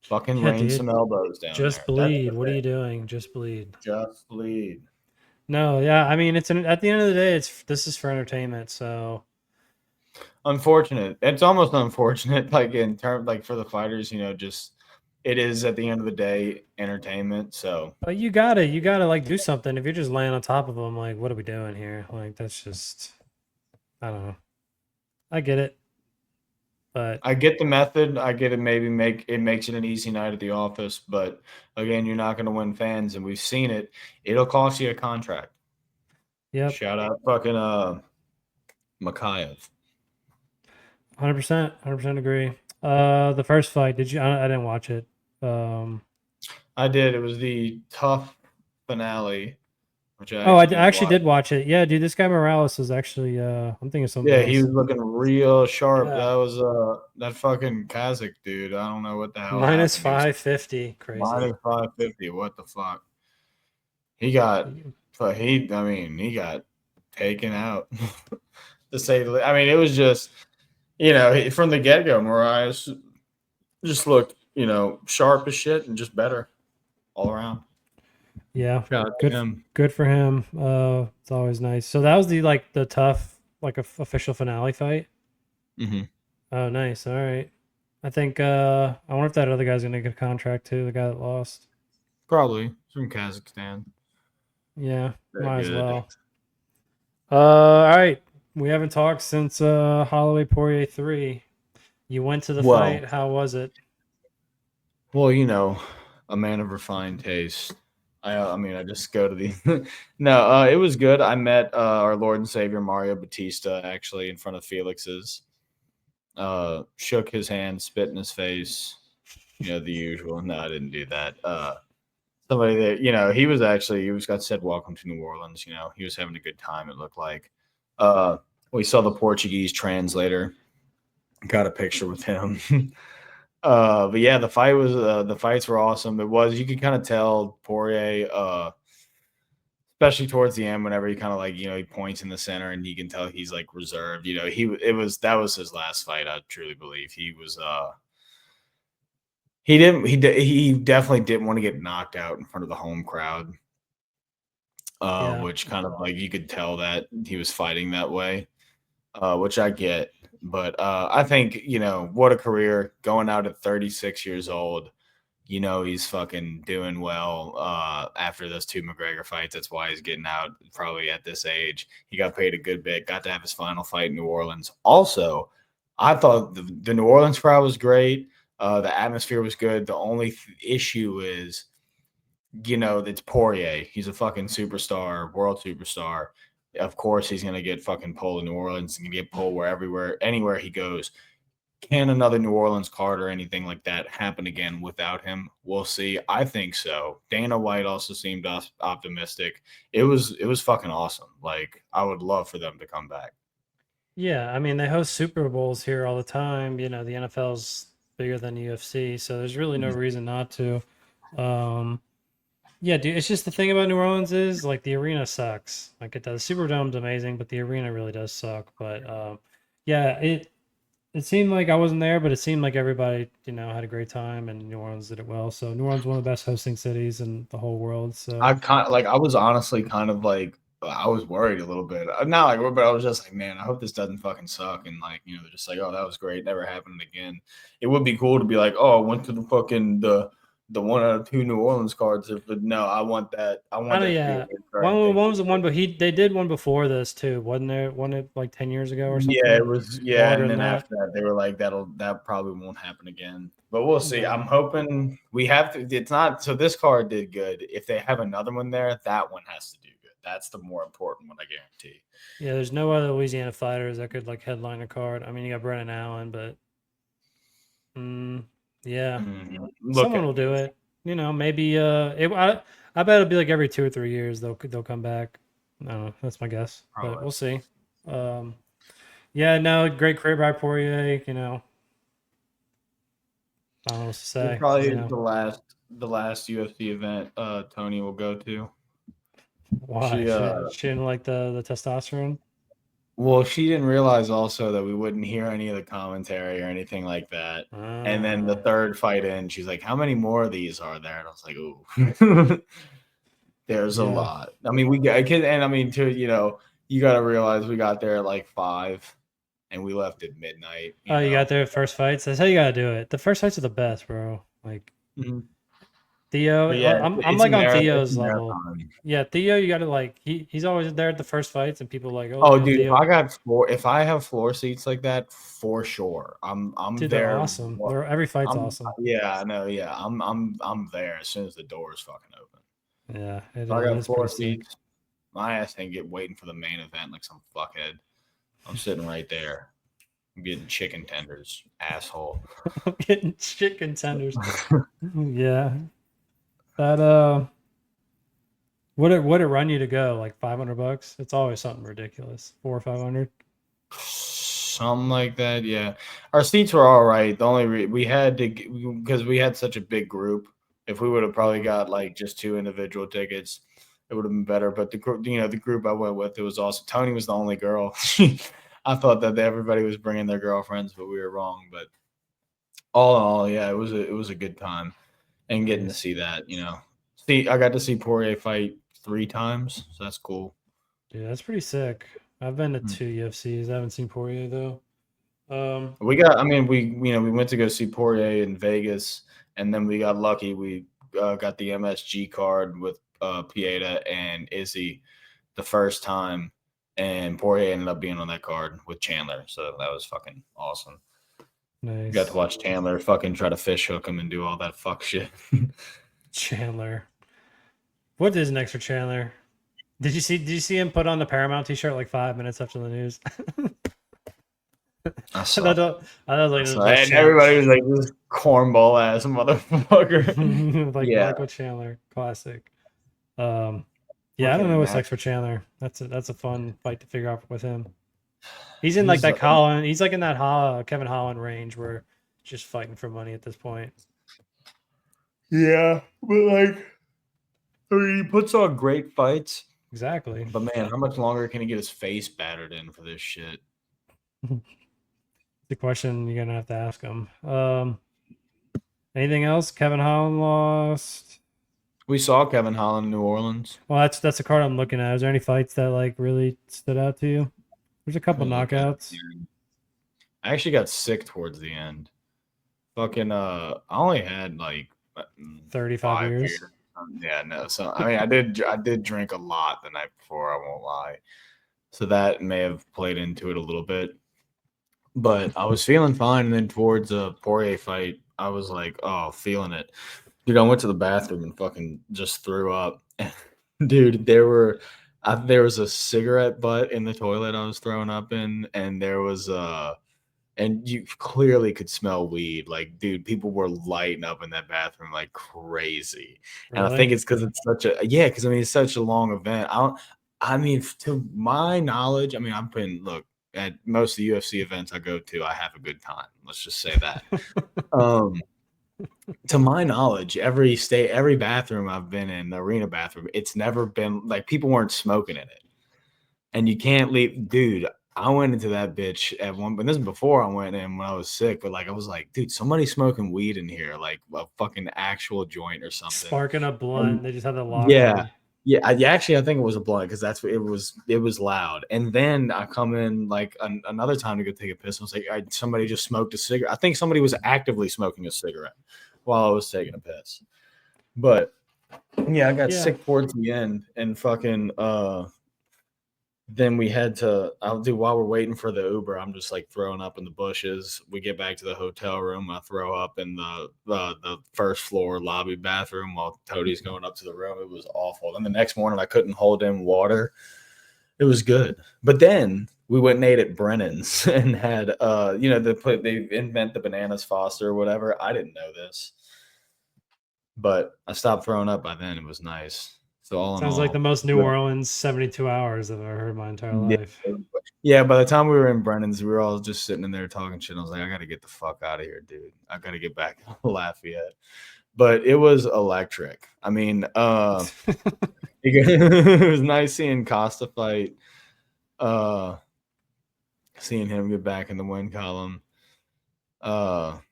Fucking rain some elbows down. Just there. bleed. What are you doing? Just bleed. Just bleed. No, yeah. I mean, at the end of the day, this is for entertainment. So unfortunate. It's almost unfortunate. Like in terms, like for the fighters, just it is at the end of the day entertainment. So, but you gotta like do something. If you're just laying on top of them, like, what are we doing here? Like, that's just, I don't know. I get it. But I get the method. I get it. Maybe it makes it an easy night at the office. But again, you're not going to win fans, and we've seen it. It'll cost you a contract. Yep. Shout out fucking Chimaev. 100% agree. The first fight, did you? I didn't watch it. I did. It was the tough finale. Which I actually did watch it. Yeah, dude, this guy Morales is actually I'm thinking something. Yeah, else. he was looking real sharp. Yeah. That was that fucking Kazakh dude. I don't know what the hell. Minus 550. Crazy. Minus 550. What the fuck? He got taken out. To say the least. I mean, it was just from the get-go, Moraes just looked, sharp as shit and just better all around. Yeah, good for him. It's always nice. So that was the tough official finale fight. Mm-hmm. Oh, nice. All right. I think I wonder if that other guy's gonna get a contract too. The guy that lost. Probably from Kazakhstan. Yeah, might as well. All right. We haven't talked since Halloway Poirier 3. You went to the fight. How was it? Well, a man of refined taste. I just go to the no, it was good. I met our Lord and Savior Mario Batista actually in front of Felix's. Shook his hand, spit in his face, the usual. No, I didn't do that. Somebody that, he got said welcome to New Orleans, he was having a good time, it looked like. We saw the Portuguese translator. Got a picture with him. But yeah, the fights were awesome. You could kind of tell Poirier, especially towards the end, whenever he kind of he points in the center and you can tell he's like reserved. That was his last fight. I truly believe he was. He definitely didn't want to get knocked out in front of the home crowd. Which kind of you could tell that he was fighting that way, which I get. But I think, what a career going out at 36 years old. He's fucking doing well after those 2 McGregor fights. That's why he's getting out probably at this age. He got paid a good bit, got to have his final fight in New Orleans. Also, I thought the New Orleans crowd was great. The atmosphere was good. The only issue is, it's Poirier. He's a fucking superstar, world superstar. Of course, he's going to get fucking pulled in New Orleans. He's going to get pulled anywhere he goes. Can another New Orleans card or anything like that happen again without him? We'll see. I think so. Dana White also seemed optimistic. It was fucking awesome. I would love for them to come back. Yeah, I mean, they host Super Bowls here all the time. The NFL's bigger than UFC, so there's really no reason not to. Yeah, dude, it's just the thing about New Orleans is the arena sucks. It does. Superdome's amazing, but the arena really does suck. But yeah, it seemed like I wasn't there, but it seemed like everybody, had a great time, and New Orleans did it well. So New Orleans is one of the best hosting cities in the whole world. So I was honestly kind of I was worried a little bit. Not but I was just like, man, I hope this doesn't fucking suck. And they're just like, oh, that was great, never happened again. It would be cool to be like, oh, I went to the fucking the 1 out of 2 New Orleans cards. But no, I want that. I want that. Yeah. One was the one, but they did one before this too, wasn't there? One 10 years ago or something. Yeah, it was. Yeah, and then after that, they were like, that probably won't happen again. But we'll see. I'm hoping we have to. It's not. So this card did good. If they have another one there, that one has to do good. That's the more important one, I guarantee. Yeah, there's no other Louisiana fighters that could headline a card. I mean, you got Brennan Allen, but yeah, someone will do it. Maybe I bet it'll be every 2 or 3 years they'll come back. I don't know. That's my guess, but we'll see. Yeah, no, great career by Poirier. I don't know what to say. It's probably the last UFC event Tony will go to. Why? She didn't like the testosterone? Well, she didn't realize also that we wouldn't hear any of the commentary or anything like that. And then the third fight in, she's like, how many more of these are there? And I was like, ooh. There's a lot. I mean, you got to realize we got there at 5 and we left at midnight. You got there at first fights? That's how you got to do it. The first fights are the best, bro. Theo, I'm on Theo's level. Yeah, Theo, you got to he's always there at the first fights, and people oh, dude, Theo. If I have floor seats like that, for sure, I'm dude, there. They're awesome. Every fight's awesome. Yeah, I know. Yeah, I'm there as soon as the door is fucking open. Yeah, if I got floor seats, my ass ain't waiting for the main event like some fuckhead. I'm sitting right there. I'm getting chicken tenders, asshole. I'm getting chicken tenders. Yeah. That would it run you to go $500? It's always something ridiculous. 400 or 500. Something like that, yeah. Our seats were all right. The only we had to, because we had such a big group. If we would have probably got just 2 individual tickets, it would have been better. But the group I went with, it was awesome. Tony was the only girl. I thought that everybody was bringing their girlfriends, but we were wrong. But all in all, yeah, it was a good time. And getting to see that, I got to see Poirier fight 3 times, so that's cool. Yeah, that's pretty sick. I've been to 2 UFCs. I haven't seen Poirier though. We went to go see Poirier in Vegas, and then we got lucky. We got the MSG card with Pieta and Izzy the first time, and Poirier ended up being on that card with Chandler, so that was fucking awesome. Nice. Got to watch Chandler fucking try to fish hook him and do all that fuck shit. Chandler. What is next for Chandler? Did you see him put on the Paramount t-shirt 5 minutes after the news? I saw. And everybody was like, this cornball ass motherfucker. Michael Chandler. Classic. Yeah, I don't know what's next for Chandler. That's a fun fight to figure out with him. He's in like that Holland. He's like in that Kevin Holland range where just fighting for money at this point. Yeah, but like, I mean, he puts on great fights. Exactly. But man, how much longer can he get his face battered in for this shit? The question you're gonna have to ask him. Anything else? Kevin Holland lost. We saw Kevin Holland in New Orleans. Well, that's the card I'm looking at. Is there any fights that like really stood out to you? There's a couple knockouts. I actually got sick towards the end. Fucking I only had like 35 years. Yeah, no. So I mean, I did drink a lot the night before. I won't lie. So that may have played into it a little bit. But I was feeling fine, and then towards a Poirier fight, I was like, "Oh, feeling it." Dude, I went to the bathroom and fucking just threw up. Dude, there was a cigarette butt in the toilet I was throwing up in, and there was and you clearly could smell weed. Like, dude, people were lighting up in that bathroom like crazy. Really? And I think it's because it's because I mean it's such a long event. I mean, to my knowledge, I mean, I've been at most of the UFC events I go to, I have a good time. Let's just say that. To my knowledge, every bathroom I've been in, the arena bathroom, it's never been like people weren't smoking in it. And you can't leave, dude. I went into that bitch at one, but this is before I went in when I was sick. But like, I was like, dude, somebody's smoking weed in here, like a fucking actual joint or something. Sparking a blunt. They just had the lock. Yeah. Yeah, actually, I think it was a blunt because that's what it was. It was loud, and then I come in like another time to go take a piss. I was like, somebody just smoked a cigarette. I think somebody was actively smoking a cigarette while I was taking a piss. But yeah, I got sick towards the end, and fucking then we had to. While we're waiting for the Uber, I'm just like throwing up in the bushes. We get back to the hotel room. I throw up in the first floor lobby bathroom while Tody's going up to the room. It was awful. Then the next morning, I couldn't hold in water. It was good, but then we went and ate at Brennan's and had they invent the bananas Foster or whatever. I didn't know this, but I stopped throwing up by then. It was nice. So all sounds like the most New Orleans 72 hours I've ever heard in my entire life. Yeah, by the time we were in Brennan's, we were all just sitting in there talking shit. I was like, I got to get the fuck out of here, dude. I got to get back to Lafayette. But it was electric. I mean, it was nice seeing Costa fight, seeing him get back in the win column. But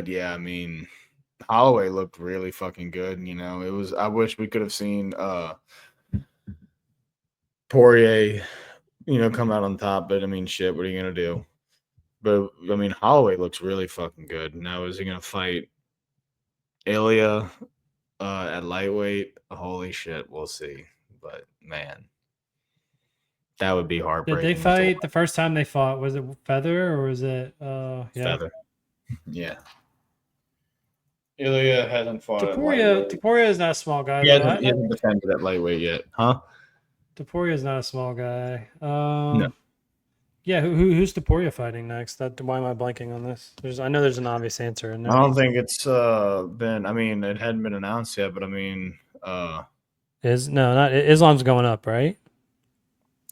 yeah, I mean, Holloway looked really fucking good. You know, it was. I wish we could have seen Poirier, come out on top. But I mean, shit, what are you gonna do? But I mean, Holloway looks really fucking good. Now, is he gonna fight Elliott at lightweight? Holy shit, we'll see. But man, that would be heartbreaking. Did they fight the first time they fought? Was it feather or was it feather? Yeah. Ilya hasn't fought Topuria is not a small guy. He hasn't defended at lightweight yet, huh? Topuria is not a small guy. No. Yeah, who's Topuria fighting next? Why am I blanking on this? I know there's an obvious answer in there. I don't think it's been. I mean, it hadn't been announced yet, but I mean, Islam's going up, right?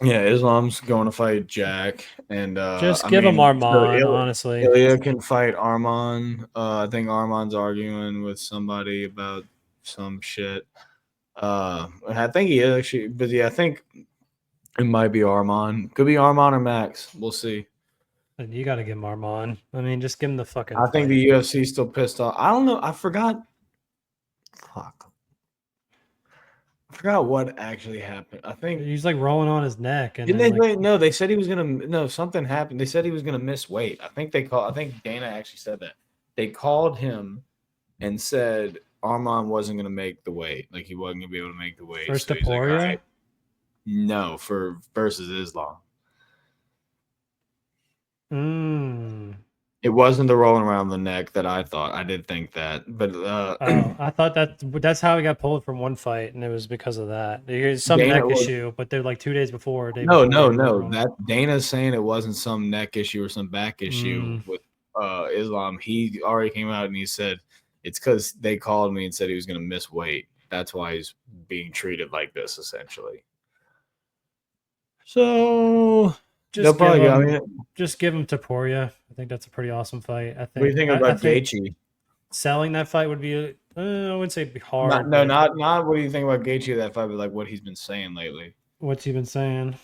Yeah, Islam's going to fight Jack, and just give him Arman. Honestly, Ilya can fight Arman. I think Arman's arguing with somebody about some shit. I think he is actually, but yeah, I think it might be Arman. Could be Arman or Max. We'll see. You got to give him Arman. I mean, just give him the fucking. I think the UFC is still pissed off. I don't know. I forgot. Fuck. I forgot what actually happened. I think he's like rolling on his neck. And didn't they? No, they said he was gonna. No, something happened. They said he was gonna miss weight. I think Dana actually said that. They called him and said Arman wasn't gonna make the weight. Like he wasn't gonna be able to make the weight. First Poirier? Like, no, versus Islam. It wasn't the rolling around the neck that I thought. I did think that, but I thought that's how he got pulled from one fight, and it was because of that. There's some neck issue, but they're like 2 days before. No. That Dana's saying it wasn't some neck issue or some back issue with Islam. He already came out and he said it's because they called me and said he was going to miss weight. That's why he's being treated like this, essentially. So They'll probably go. I mean, just give him to Poirier. I think that's a pretty awesome fight. I think. What do you think about Gaethje? Selling that fight would be, I wouldn't say it'd be hard. Not what do you think about Gaethje that fight, but like what he's been saying lately. What's he been saying?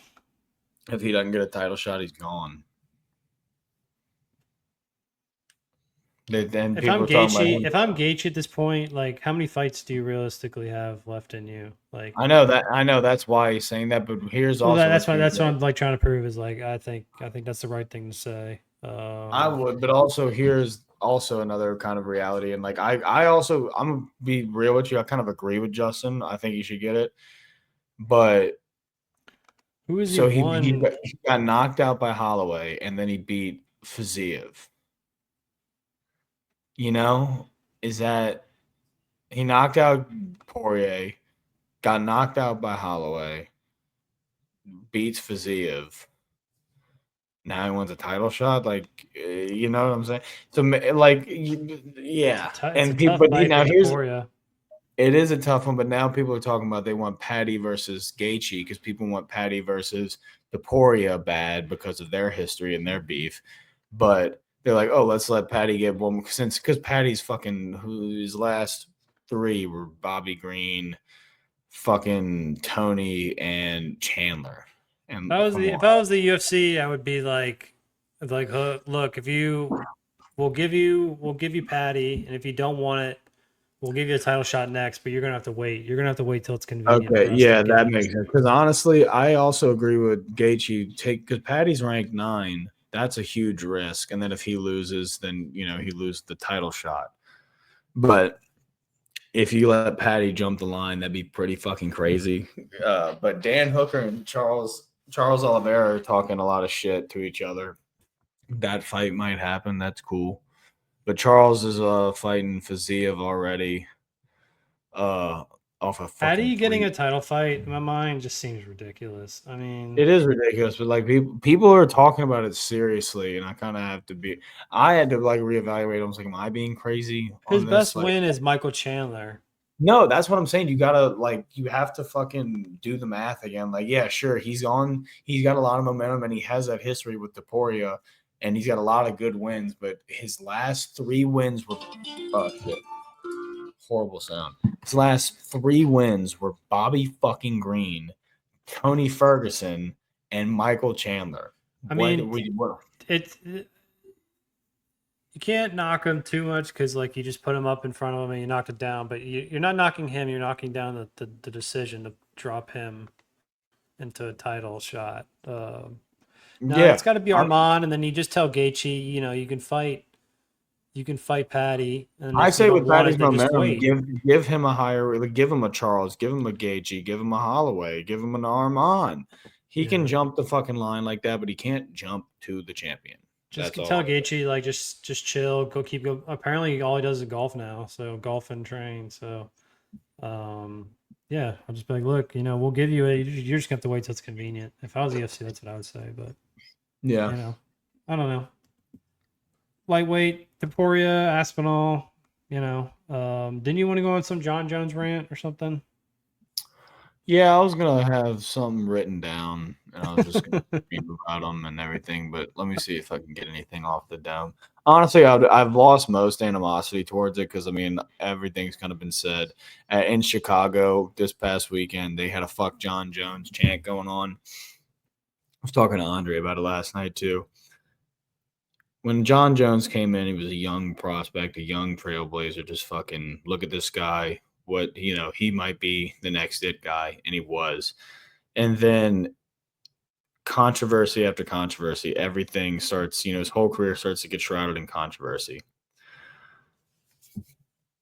If he doesn't get a title shot, he's gone. If I'm Gaethje at this point, like how many fights do you realistically have left in you? Like I know that's why he's saying that, but here's also that's what I'm like trying to prove is like I think that's the right thing to say. I would, but also here's also another kind of reality, and like I also I'm gonna be real with you. I kind of agree with Justin. I think he should get it, but who is so he got knocked out by Halloway, and then he beat Fiziev. You know, is that he knocked out Poirier, got knocked out by Holloway, beats Fiziev. Now he wants a title shot. Like, you know what I'm saying? So, like, yeah. And people, but now here's it is a tough one. But now people are talking about they want Paddy versus Gaethje because people want Paddy versus the Poirier bad because of their history and their beef. But they're like, oh, let's let Paddy get one because Paddy's fucking his last 3 were Bobby Green, fucking Tony, and Chandler. And if I was the UFC, I would be like, look, if we'll give you Paddy, and if you don't want it, we'll give you a title shot next. But you're gonna have to wait. You're gonna have to wait till it's convenient. Okay, yeah, that makes sense. Because honestly, I also agree with Gaethje. Because Paddy's ranked 9. That's a huge risk. And then if he loses, then, he loses the title shot. But if you let Paddy jump the line, that'd be pretty fucking crazy. But Dan Hooker and Charles Oliveira are talking a lot of shit to each other. That fight might happen. That's cool. But Charles is fighting Fiziev already. Off of Paddy getting a title fight in my mind just seems ridiculous. I mean, it is ridiculous, but like people are talking about it seriously, and I kind of have to be. I had to like reevaluate. I was like, am I being crazy? His best win is Michael Chandler. No, that's what I'm saying. You gotta you have to fucking do the math again. Like, yeah, sure, he's got a lot of momentum, and he has that history with the Poirier, and he's got a lot of good wins. But his last 3 wins were shit. Horrible sound. His last 3 wins were Bobby fucking Green, Tony Ferguson, and Michael Chandler. I mean, you can't knock him too much because like you just put him up in front of him and you knocked it down. But you're not knocking him. You're knocking down the decision to drop him into a title shot. It's got to be Armand, and then you just tell Gaethje, you can fight. You can fight Paddy. And I say with Paddy's momentum, give him a higher, give him a Charles, give him a Gaethje, give him a Holloway, give him an Armand. He can jump the fucking line like that, but he can't jump to the champion. Just tell Gaethje, like, just chill, go. Apparently, all he does is golf now, so golf and train. So, yeah, I'll just be like, look, we'll give you you're just gonna have to wait till it's convenient. If I was the UFC, that's what I would say. But yeah, I don't know. Lightweight, Poirier, Aspinall, didn't you want to go on some Jon Jones rant or something? Yeah, I was going to have something written down, and I was just going to speak about them and everything, but let me see if I can get anything off the dome. Honestly, I've lost most animosity towards it because, everything's kind of been said. In Chicago this past weekend, they had a fuck Jon Jones chant going on. I was talking to Andre about it last night, too. When Jon Jones came in, he was a young prospect, a young trailblazer. Just fucking look at this guy. What, he might be the next it guy, and he was. And then controversy after controversy, everything starts, his whole career starts to get shrouded in controversy.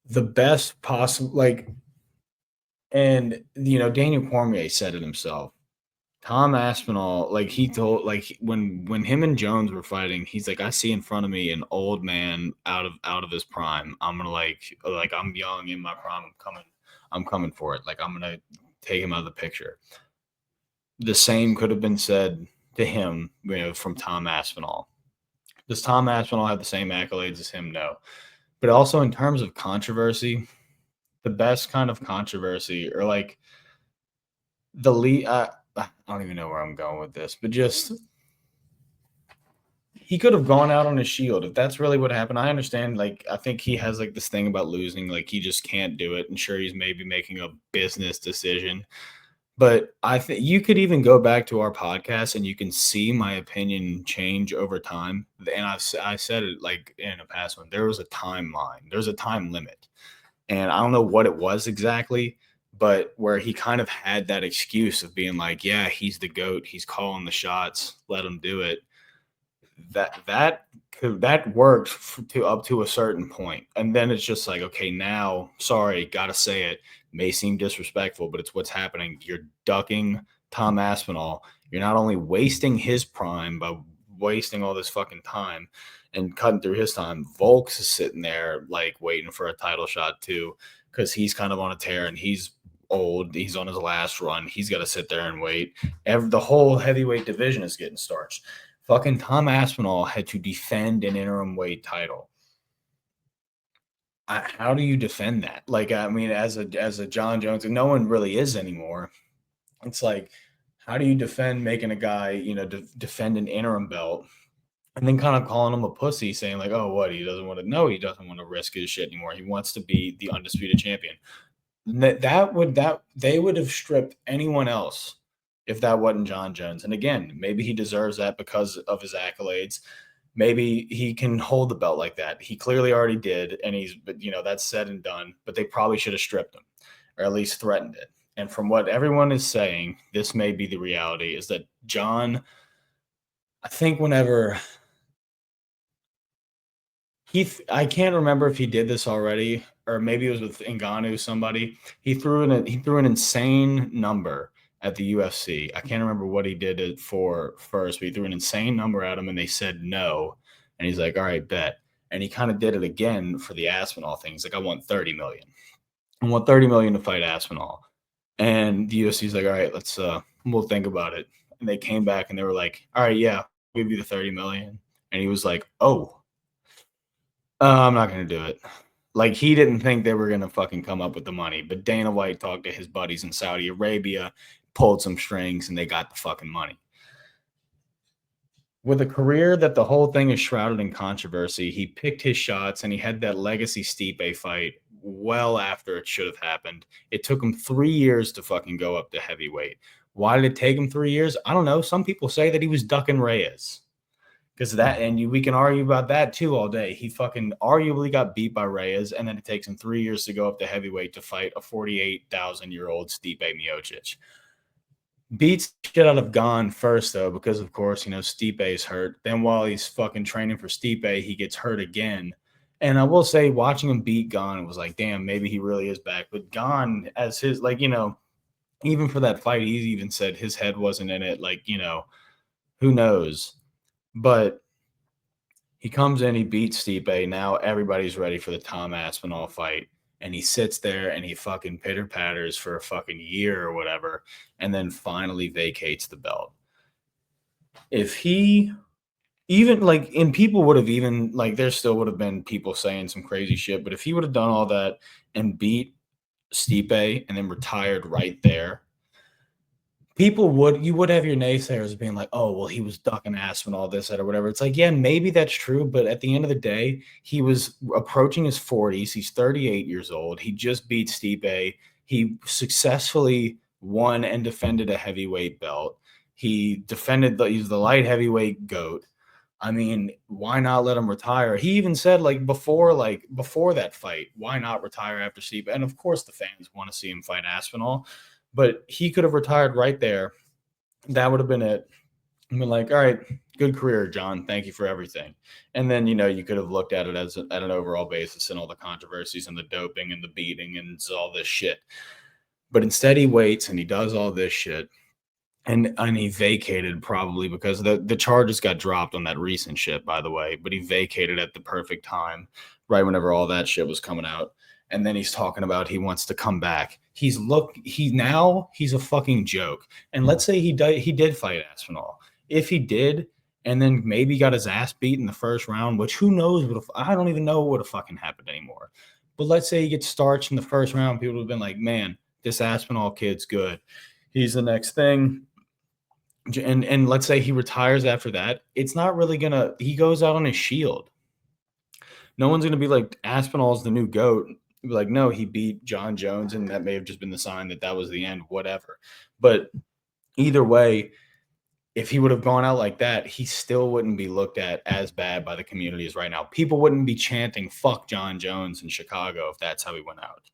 The best possible, and, Daniel Cormier said it himself. Tom Aspinall, he told, when him and Jones were fighting, he's like, I see in front of me an old man out of his prime. I'm gonna I'm young in my prime. I'm coming for it. I'm gonna take him out of the picture. The same could have been said to him, from Tom Aspinall. Does Tom Aspinall have the same accolades as him? No. But also in terms of controversy, the best kind of controversy, or the lead. I don't even know where I'm going with this, but just he could have gone out on his shield if that's really what happened. I understand. Like, I think he has like this thing about losing, like he just can't do it. And sure, he's maybe making a business decision, but I think you could even go back to our podcast and you can see my opinion change over time. And I said it like in a past one. There was a timeline. There's a time limit, and I don't know what it was exactly, but where he kind of had that excuse of being like, "Yeah, he's the GOAT. He's calling the shots. Let him do it." That worked to up to a certain point, and then it's just like, okay, now, sorry, gotta say it, may seem disrespectful, but it's what's happening. You're ducking Tom Aspinall. You're not only wasting his prime by wasting all this fucking time and cutting through his time. Volks is sitting there like waiting for a title shot too, because he's kind of on a tear and he's old. He's on his last run. He's got to sit there and wait. The whole heavyweight division is getting starched. Fucking Tom Aspinall had to defend an interim weight title. How do you defend that? Like, I mean, as a Jon Jones, and no one really is anymore. It's like, how do you defend making a guy, defend an interim belt, and then kind of calling him a pussy, saying like, oh, what, he doesn't want to know, he doesn't want to risk his shit anymore. He wants to be the undisputed champion. They would have stripped anyone else if that wasn't Jon Jones. And again, maybe he deserves that because of his accolades. Maybe he can hold the belt like that. He clearly already did, and that's said and done. But they probably should have stripped him, or at least threatened it. And from what everyone is saying, this may be the reality: is that Jon, I think whenever I can't remember if he did this already, or maybe it was with Ngannou, somebody. He threw an insane number at the UFC. I can't remember what he did it for first, but he threw an insane number at him and they said no. And he's like, all right, bet. And he kind of did it again for the Aspinall thing. He's like, I want 30 million. I want 30 million to fight Aspinall. And the UFC's like, all right, we'll think about it. And they came back and they were like, all right, yeah, we'll give you the 30 million. And he was like, oh, I'm not going to do it. Like, he didn't think they were going to fucking come up with the money. But Dana White talked to his buddies in Saudi Arabia, pulled some strings, and they got the fucking money. With a career that the whole thing is shrouded in controversy, he picked his shots and he had that legacy Stipe fight well after it should have happened. It took him 3 years to fucking go up to heavyweight. Why did it take him 3 years? I don't know. Some people say that he was ducking Reyes. Because that, and we can argue about that too all day. He fucking arguably got beat by Reyes, and then it takes him 3 years to go up to heavyweight to fight a 48,000-year-old Stipe Miocic. Beats shit out of Gon first, though, because, of course, Stipe's hurt. Then while he's fucking training for Stipe, he gets hurt again. And I will say, watching him beat Gon, it was like, damn, maybe he really is back. But Gon, as his, even for that fight, he even said his head wasn't in it. Like, who knows? But he comes in, he beats Stipe. Now everybody's ready for the Tom Aspinall fight. And he sits there and he fucking pitter-patters for a fucking year or whatever, and then finally vacates the belt. If he even, and people would have even, there still would have been people saying some crazy shit, but if he would have done all that and beat Stipe and then retired right there, you would have your naysayers being like, oh, well, he was ducking Aspinall, this, that, or whatever. It's like, yeah, maybe that's true. But at the end of the day, he was approaching his 40s. He's 38 years old. He just beat Stipe. He successfully won and defended a heavyweight belt. He's the light heavyweight GOAT. I mean, why not let him retire? He even said, before that fight, why not retire after Stipe? And of course, the fans want to see him fight Aspinall. But he could have retired right there. That would have been it. I mean, all right, good career, Jon. Thank you for everything. And then, you could have looked at it at an overall basis and all the controversies and the doping and the beating and all this shit. But instead, he waits and he does all this shit. And he vacated probably because the charges got dropped on that recent shit, by the way. But he vacated at the perfect time, right whenever all that shit was coming out. And then he's talking about he wants to come back. He's a fucking joke. And let's say he did fight Aspinall. If he did, and then maybe got his ass beat in the first round, which who knows I don't even know what would have fucking happened anymore. But let's say he gets starched in the first round, people would have been like, man, this Aspinall kid's good. He's the next thing. and let's say he retires after that, it's not really gonna. He goes out on his shield. No one's gonna be like Aspinall's the new GOAT. Be like, no, he beat Jon Jones, and that may have just been the sign that was the end. Whatever. But either way, if he would have gone out like that, he still wouldn't be looked at as bad by the community as right now. People wouldn't be chanting "fuck Jon Jones" in Chicago if that's how he went out.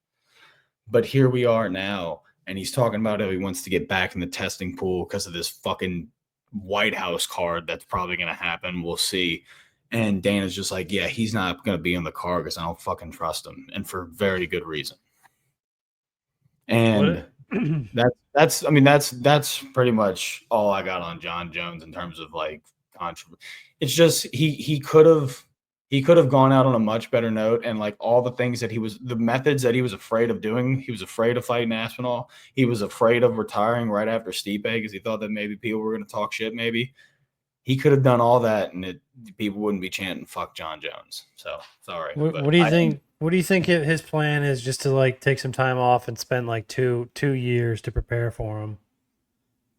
But here we are now, and he's talking about how he wants to get back in the testing pool because of this fucking White House card that's probably going to happen. We'll see. And Dana's just like, yeah, he's not going to be in the car because I don't fucking trust him, and for very good reason. And that's pretty much all I got on Jon Jones in terms of like controversy. It's just he could have gone out on a much better note, and like all the things that the methods that he was afraid of doing. He was afraid of fighting Aspinall. He was afraid of retiring right after Stipe because he thought that maybe people were going to talk shit. Maybe he could have done all that, and people wouldn't be chanting "fuck Jon Jones." So sorry. What do you think? What do you think his plan is? Just to like take some time off and spend like two years to prepare for him,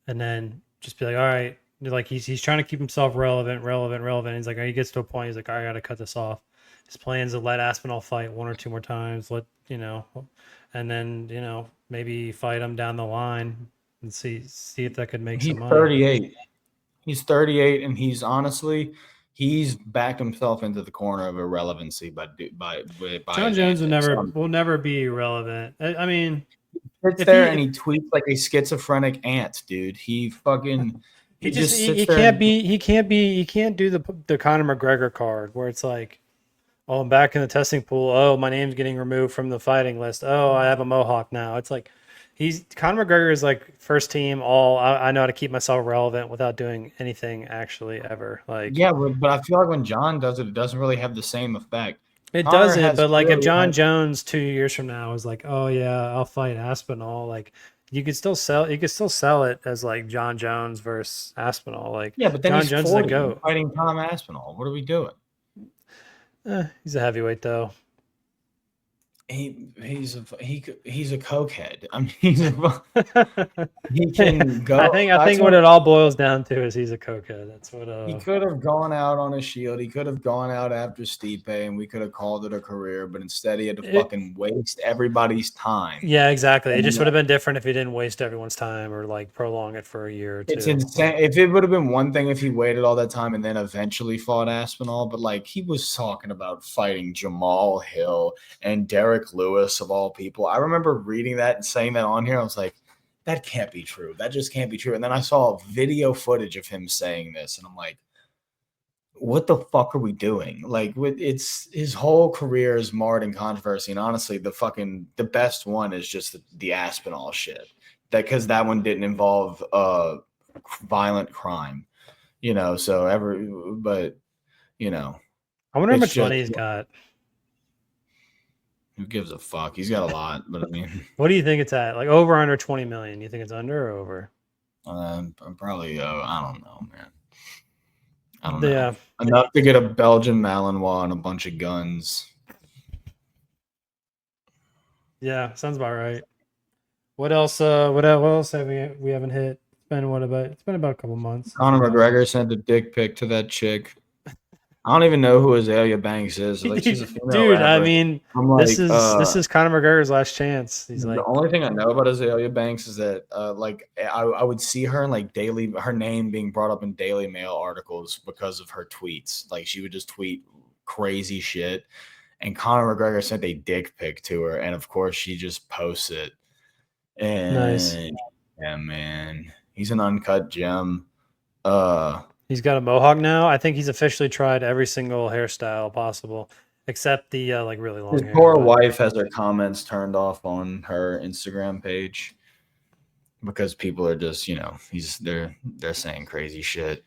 and then just be like, all right, like he's trying to keep himself relevant. He's like, he gets to a point. He's like, I got to cut this off. His plan is to let Aspinall fight one or two more times. And then maybe fight him down the line and see if that could make some money. 38. He's 38, and he's backed himself into the corner of irrelevancy by Jon Jones will never be irrelevant. I mean, sits there and he tweets like a schizophrenic ant, dude. He fucking he can't do the Conor McGregor card where it's like, oh, I'm back in the testing pool. Oh, my name's getting removed from the fighting list. Oh, I have a mohawk now. It's like Conor McGregor is like first team all. I know how to keep myself relevant without doing anything actually ever. Like, yeah, but I feel like when Jon does it, it doesn't really have the same effect. It doesn't, but like if Jon Jones 2 years from now is like, oh yeah, I'll fight Aspinall, like you could still sell it as like Jon Jones versus Aspinall. Like, yeah, but then Jon he's Jones 40 is a GOAT. Fighting Tom Aspinall. What are we doing? He's a heavyweight though. He's a cokehead. I mean, he can go. I think what it all boils down to is he's a cokehead. That's what. He could have gone out on a shield. He could have gone out after Stipe, and we could have called it a career. But instead, he had to fucking waste everybody's time. Yeah, exactly. It just would have been different if he didn't waste everyone's time or like prolong it for a year or two. It's insane. If it would have been one thing if he waited all that time and then eventually fought Aspinall, but like he was talking about fighting Jamal Hill and Derek Lewis of all people. I remember reading that and saying that on here. I was like, that can't be true. That just can't be true. And then I saw video footage of him saying this, and I'm like, what the fuck are we doing? Like, it's his whole career is marred in controversy. And honestly, the best one is just the Aspinall shit. Because that one didn't involve violent crime, but I wonder how much money he's got. Who gives a fuck? He's got a lot, but I mean, what do you think it's at? Like over under 20 million? You think it's under or over? Probably. I don't know, man. I don't know. Yeah, enough to get a Belgian Malinois and a bunch of guns. Yeah, sounds about right. What else? What else have we haven't hit? It's been about a couple months. Conor McGregor sent a dick pic to that chick. I don't even know who Azalea Banks is. Like, she's a female dude. rapper. I mean, like, this is Conor McGregor's last chance. He's like, the only thing I know about Azalea Banks is that I would see her in like her name being brought up in Daily Mail articles because of her tweets. Like, she would just tweet crazy shit, and Conor McGregor sent a dick pic to her, and of course she just posts it. And nice. Yeah, man, he's an uncut gem. He's got a mohawk now. I think he's officially tried every single hairstyle possible, except the like really long hair. His poor wife has her comments turned off on her Instagram page because people are just, they're saying crazy shit.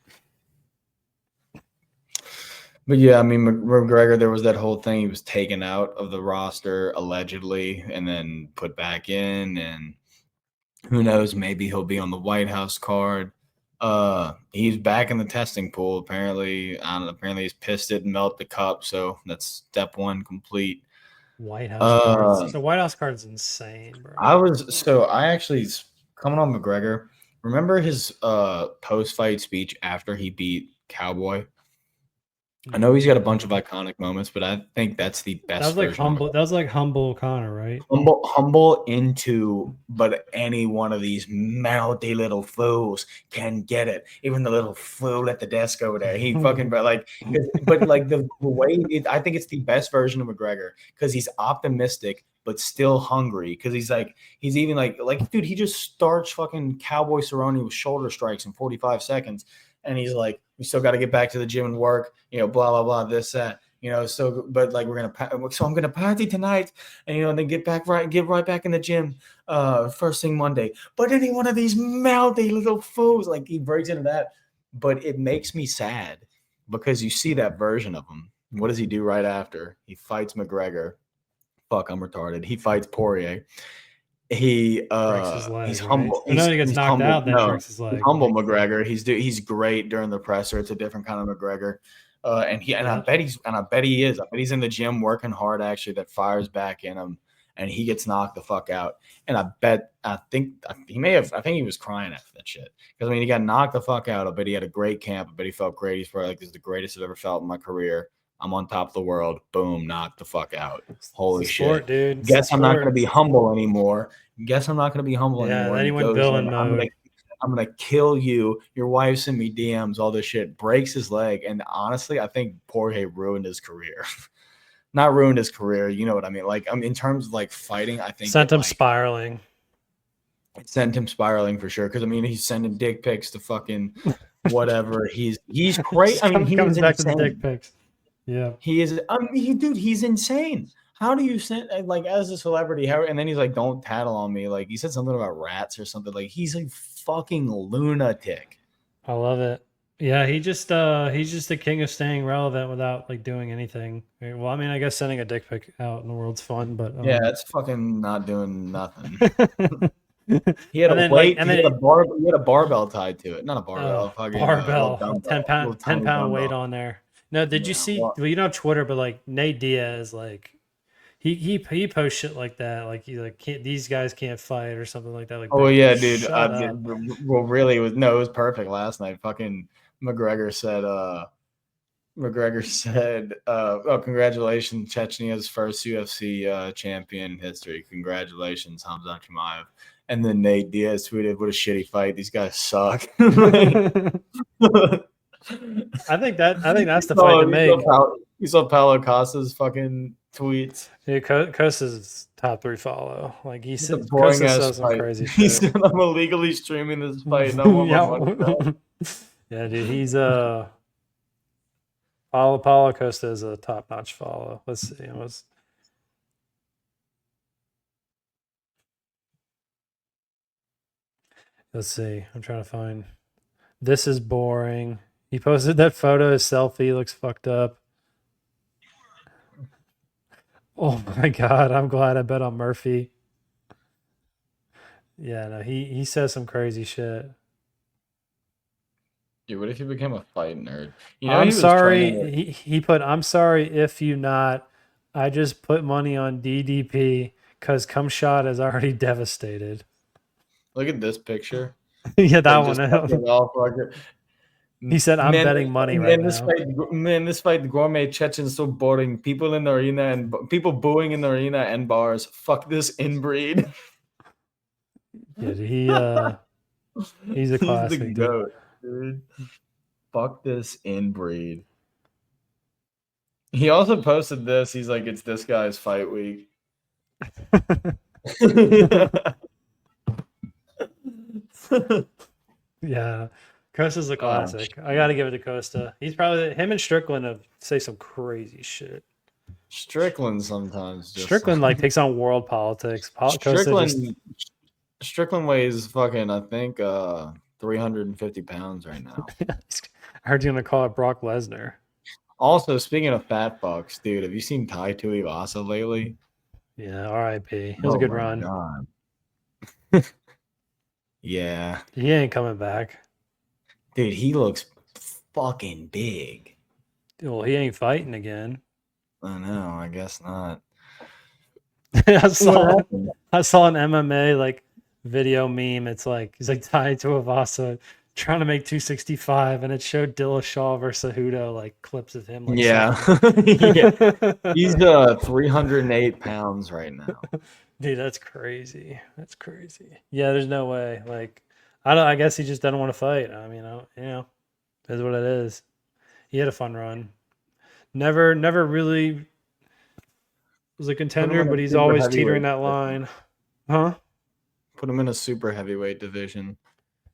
But yeah, I mean, McGregor, there was that whole thing. He was taken out of the roster allegedly and then put back in, and who knows, maybe he'll be on the White House card. He's back in the testing pool. Apparently, apparently he's pissed it and melt the cup. So that's step one complete. White House cards. The White House card is insane, bro. I actually coming on McGregor. Remember his post-fight speech after he beat Cowboy? I know he's got a bunch of iconic moments, but I think that's the best. That was like humble. That was like humble Conor, right? Humble into, but any one of these mouthy little fools can get it. Even the little fool at the desk over there, he fucking but like the way I think it's the best version of McGregor because he's optimistic but still hungry because he's even like dude, he just starts fucking Cowboy Cerrone with shoulder strikes in 45 seconds. And he's like, we still got to get back to the gym and work, blah, blah, blah, this, that, so, but like, so I'm going to party tonight and, then get right back in the gym first thing Monday. But any one of these mouthy little fools, like he breaks into that, but it makes me sad because you see that version of him. What does he do right after? He fights McGregor. Fuck, I'm retarded. He fights Poirier. He's humble. Right? He gets knocked out. Then breaks his leg. He's humble McGregor. He's great during the presser. It's a different kind of McGregor. I bet he is. I bet he's in the gym working hard. Actually, that fires back in him, and he gets knocked the fuck out. And I think he was crying after that shit because he got knocked the fuck out. I bet he had a great camp. I bet he felt great. He's probably like, this is the greatest I've ever felt in my career. I'm on top of the world. Boom, knocked the fuck out. Holy shit, dude. Guess I'm not going to be humble anymore. Anymore. Then he went villain mode. I'm gonna kill you. Your wife sent me DMs, all this shit. Breaks his leg, and honestly, I think Poirier ruined his career. Not ruined his career, you know what I mean? Like, in terms of like fighting, I think sent him spiraling. It sent him spiraling for sure. Because he's sending dick pics to fucking whatever. He's great. He comes back to the dick pics. Yeah, he is. He's insane. How do you send like as a celebrity? And then he's like, "Don't tattle on me." Like he said something about rats or something. Like he's a fucking lunatic. I love it. Yeah, he's just the king of staying relevant without like doing anything. Well, I guess sending a dick pic out in the world's fun, but yeah, it's fucking not doing nothing. He had a weight. He had a barbell tied to it. Not a barbell. Barbell. 10 pound weight on there. No, did you see? Well, you don't have Twitter, but like Nate Diaz, like he posts shit like that. Like he's like, these guys can't fight or something like that. Like, oh yeah, dude. Well, really, it was perfect last night. Fucking McGregor said, oh, congratulations, Chechnya's first UFC champion in history. Congratulations, Khamzat Chimaev. And then Nate Diaz tweeted, what a shitty fight. These guys suck. I think that's the fight to make. You saw Paulo Costa's fucking tweets. Yeah, Costa's top 3 follow. Like Costa says some crazy shit. He said, I'm illegally streaming this fight. No one yeah, dude. He's Paulo Costa is a top notch follow. Let's see. Let's see. I'm trying to find. This is boring. He posted that photo. His selfie looks fucked up. Oh my god! I'm glad I bet on Murphy. Yeah, no, he says some crazy shit. Dude, what if he became a fight nerd? I'm sorry. He put, I'm sorry if you not. I just put money on DDP because Khamzat is already devastated. Look at this picture. Yeah, that one. He said, "I'm betting money right now." This fight, the gourmet Chechen is so boring. People in the arena and people booing in the arena and bars. Fuck this inbreed. Yeah, he's a classic. He's the goat, dude. Fuck this inbreed. He also posted this. He's like, "It's this guy's fight week." Yeah, Costa's a classic. I got to give it to Costa. He's probably him and Strickland say some crazy shit. Strickland sometimes. Strickland like takes on world politics. Strickland weighs fucking, I think, 350 pounds right now. I heard you're gonna call it Brock Lesnar. Also, speaking of fat fucks, dude, have you seen Tai Tuivasa lately? Yeah, R.I.P. It was a good run. Yeah. He ain't coming back. Dude, he looks fucking big. Well, he ain't fighting again. I know, I guess not. I saw an MMA, like, video meme. It's like he's like tied to a Vasa trying to make 265, and it showed Dillashaw versus Cejudo, like clips of him. Like, yeah. He's 308 pounds right now. Dude, that's crazy. That's crazy. Yeah, there's no way. Like, I guess he just doesn't want to fight. I mean, that's what it is. He had a fun run. Never really was a contender, but he's always teetering that line. Huh? Put him in a super heavyweight division.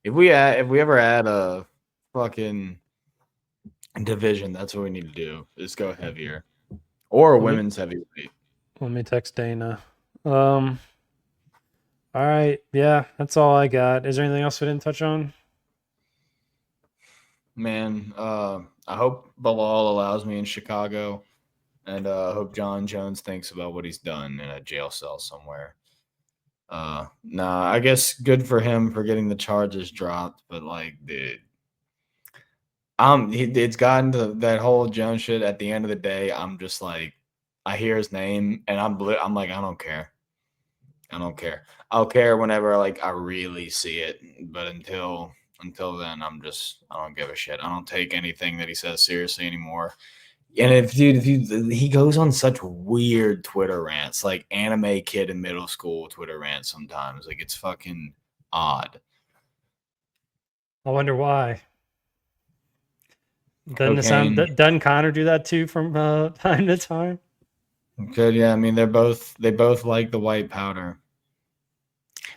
If we ever add a fucking division, that's what we need to do. Is go heavier. Or a women's heavyweight. Let me text Dana. All right. Yeah, that's all I got. Is there anything else we didn't touch on? Man, I hope Bilal allows me in Chicago, and I hope Jon Jones thinks about what he's done in a jail cell somewhere. I guess good for him for getting the charges dropped, but like, dude, it's gotten to that whole Jones shit. At the end of the day, I'm just like, I hear his name, and I'm like, I don't care. I'll care whenever like I really see it, but until then, I don't give a shit. I don't take anything that he says seriously anymore. And he goes on such weird Twitter rants, like anime kid in middle school Twitter rants sometimes. Like, it's fucking odd. I wonder why. Doesn't Conor do that too from time to time? Good, yeah. I mean, they both like the white powder.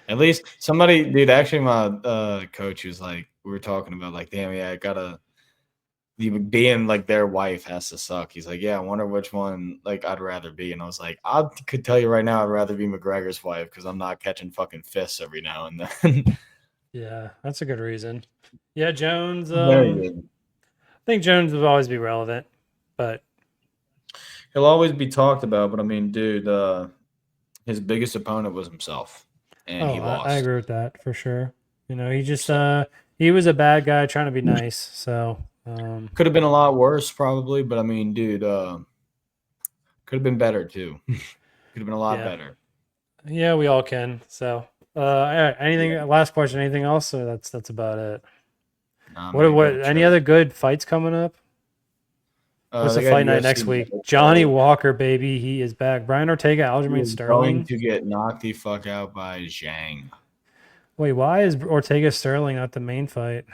At least somebody, dude. Actually, my coach was like, we were talking about like, damn, yeah, I gotta. Being like their wife has to suck. He's like, yeah, I wonder which one like I'd rather be. And I was like, I could tell you right now, I'd rather be McGregor's wife because I'm not catching fucking fists every now and then. Yeah, that's a good reason. Yeah, Jones. I think Jones will always be relevant, but he'll always be talked about. But I mean, dude, his biggest opponent was himself, and he lost. I agree with that for sure. He just he was a bad guy trying to be nice. So could have been a lot worse, probably. But I mean, dude, could have been better too. Could have been a lot better. Yeah, we all can. So, anything? Last question. Anything else? Or that's about it. What? Any other good fights coming up? What's the fight night next week? Johnny Walker, baby, he is back. Brian Ortega, Aljamain Sterling. Going to get knocked the fuck out by Zhang. Wait, why is Ortega Sterling not the main fight?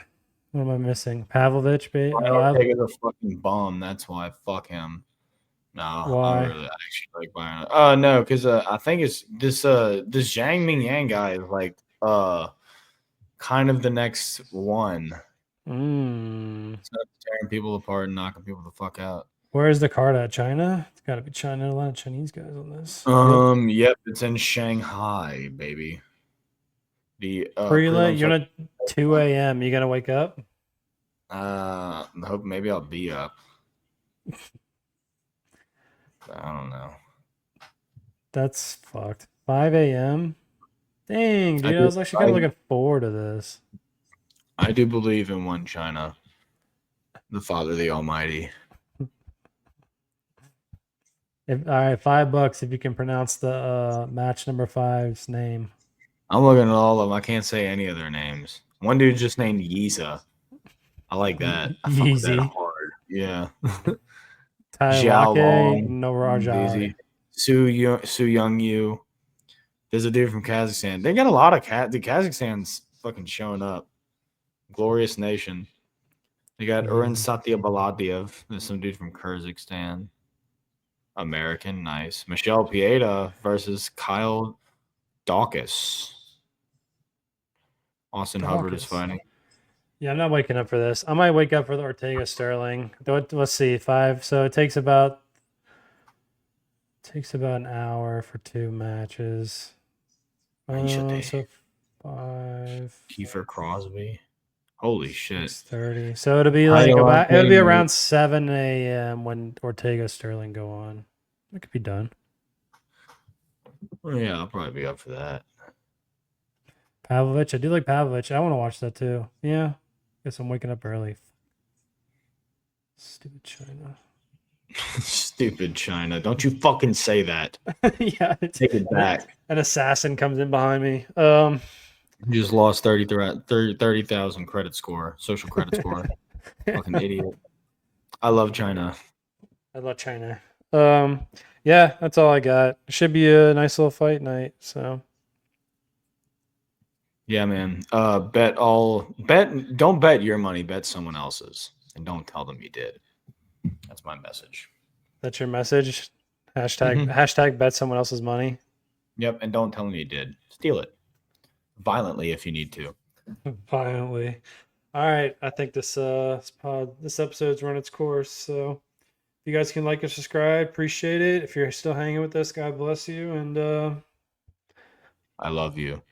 What am I missing? Pavlovich, baby. Ortega's a fucking bum. That's why. Fuck him. No, why? I really actually like Brian. No, because I think it's this Zhang Mingyang guy is like kind of the next one. It's not tearing people apart and knocking people the fuck out. Where is the card at? China? It's got to be China. A lot of Chinese guys on this. Yep, it's in Shanghai, baby. The pre-lit. You're at 2 a.m. You gonna wake up? I hope maybe I'll be up. I don't know. That's fucked. 5 a.m. Dang, dude, I was actually kind of looking forward to this. I do believe in one China, the Father, the Almighty. All right, $5 if you can pronounce the match number 5's name. I'm looking at all of them. I can't say any of their names. One dude just named Yiza. I like that. I fuck with that hard. Yeah. Xiaolong, no Rajai. Su Young Yu. There's a dude from Kazakhstan. They got a lot of the Kazakhstan's fucking showing up. Glorious nation. They got Urin Satya Baladiev. There's some dude from Kyrgyzstan. American, nice. Michelle Pieta versus Kyle Dawkins. Austin Hubbard is fighting. Yeah, I'm not waking up for this. I might wake up for the Ortega Sterling. Let's see, 5. So it takes about an hour for 2 matches. So 5. Kiefer Crosby. Holy shit. 6:30. So it'll be like it'll be around 7 a.m. when Ortega Sterling go on. It could be done. Well, yeah, I'll probably be up for that. Pavlovich. I do like Pavlovich. I want to watch that too. Yeah. Guess I'm waking up early. Stupid China. Stupid China. Don't you fucking say that. Yeah. Take it back. An assassin comes in behind me. You just lost 30,000 credit score, social credit score. Fucking idiot. I love China. I love China. Yeah, that's all I got. It should be a nice little fight night. So Yeah, man. Don't bet your money, bet someone else's. And don't tell them you did. That's my message. that's your message. Hashtag bet someone else's money. Yep, and don't tell them you did. Steal it. Violently if you need to. Violently. All right. I think this episode's run its course. So if you guys can like and subscribe, appreciate it. If you're still hanging with us, God bless you. And I love you.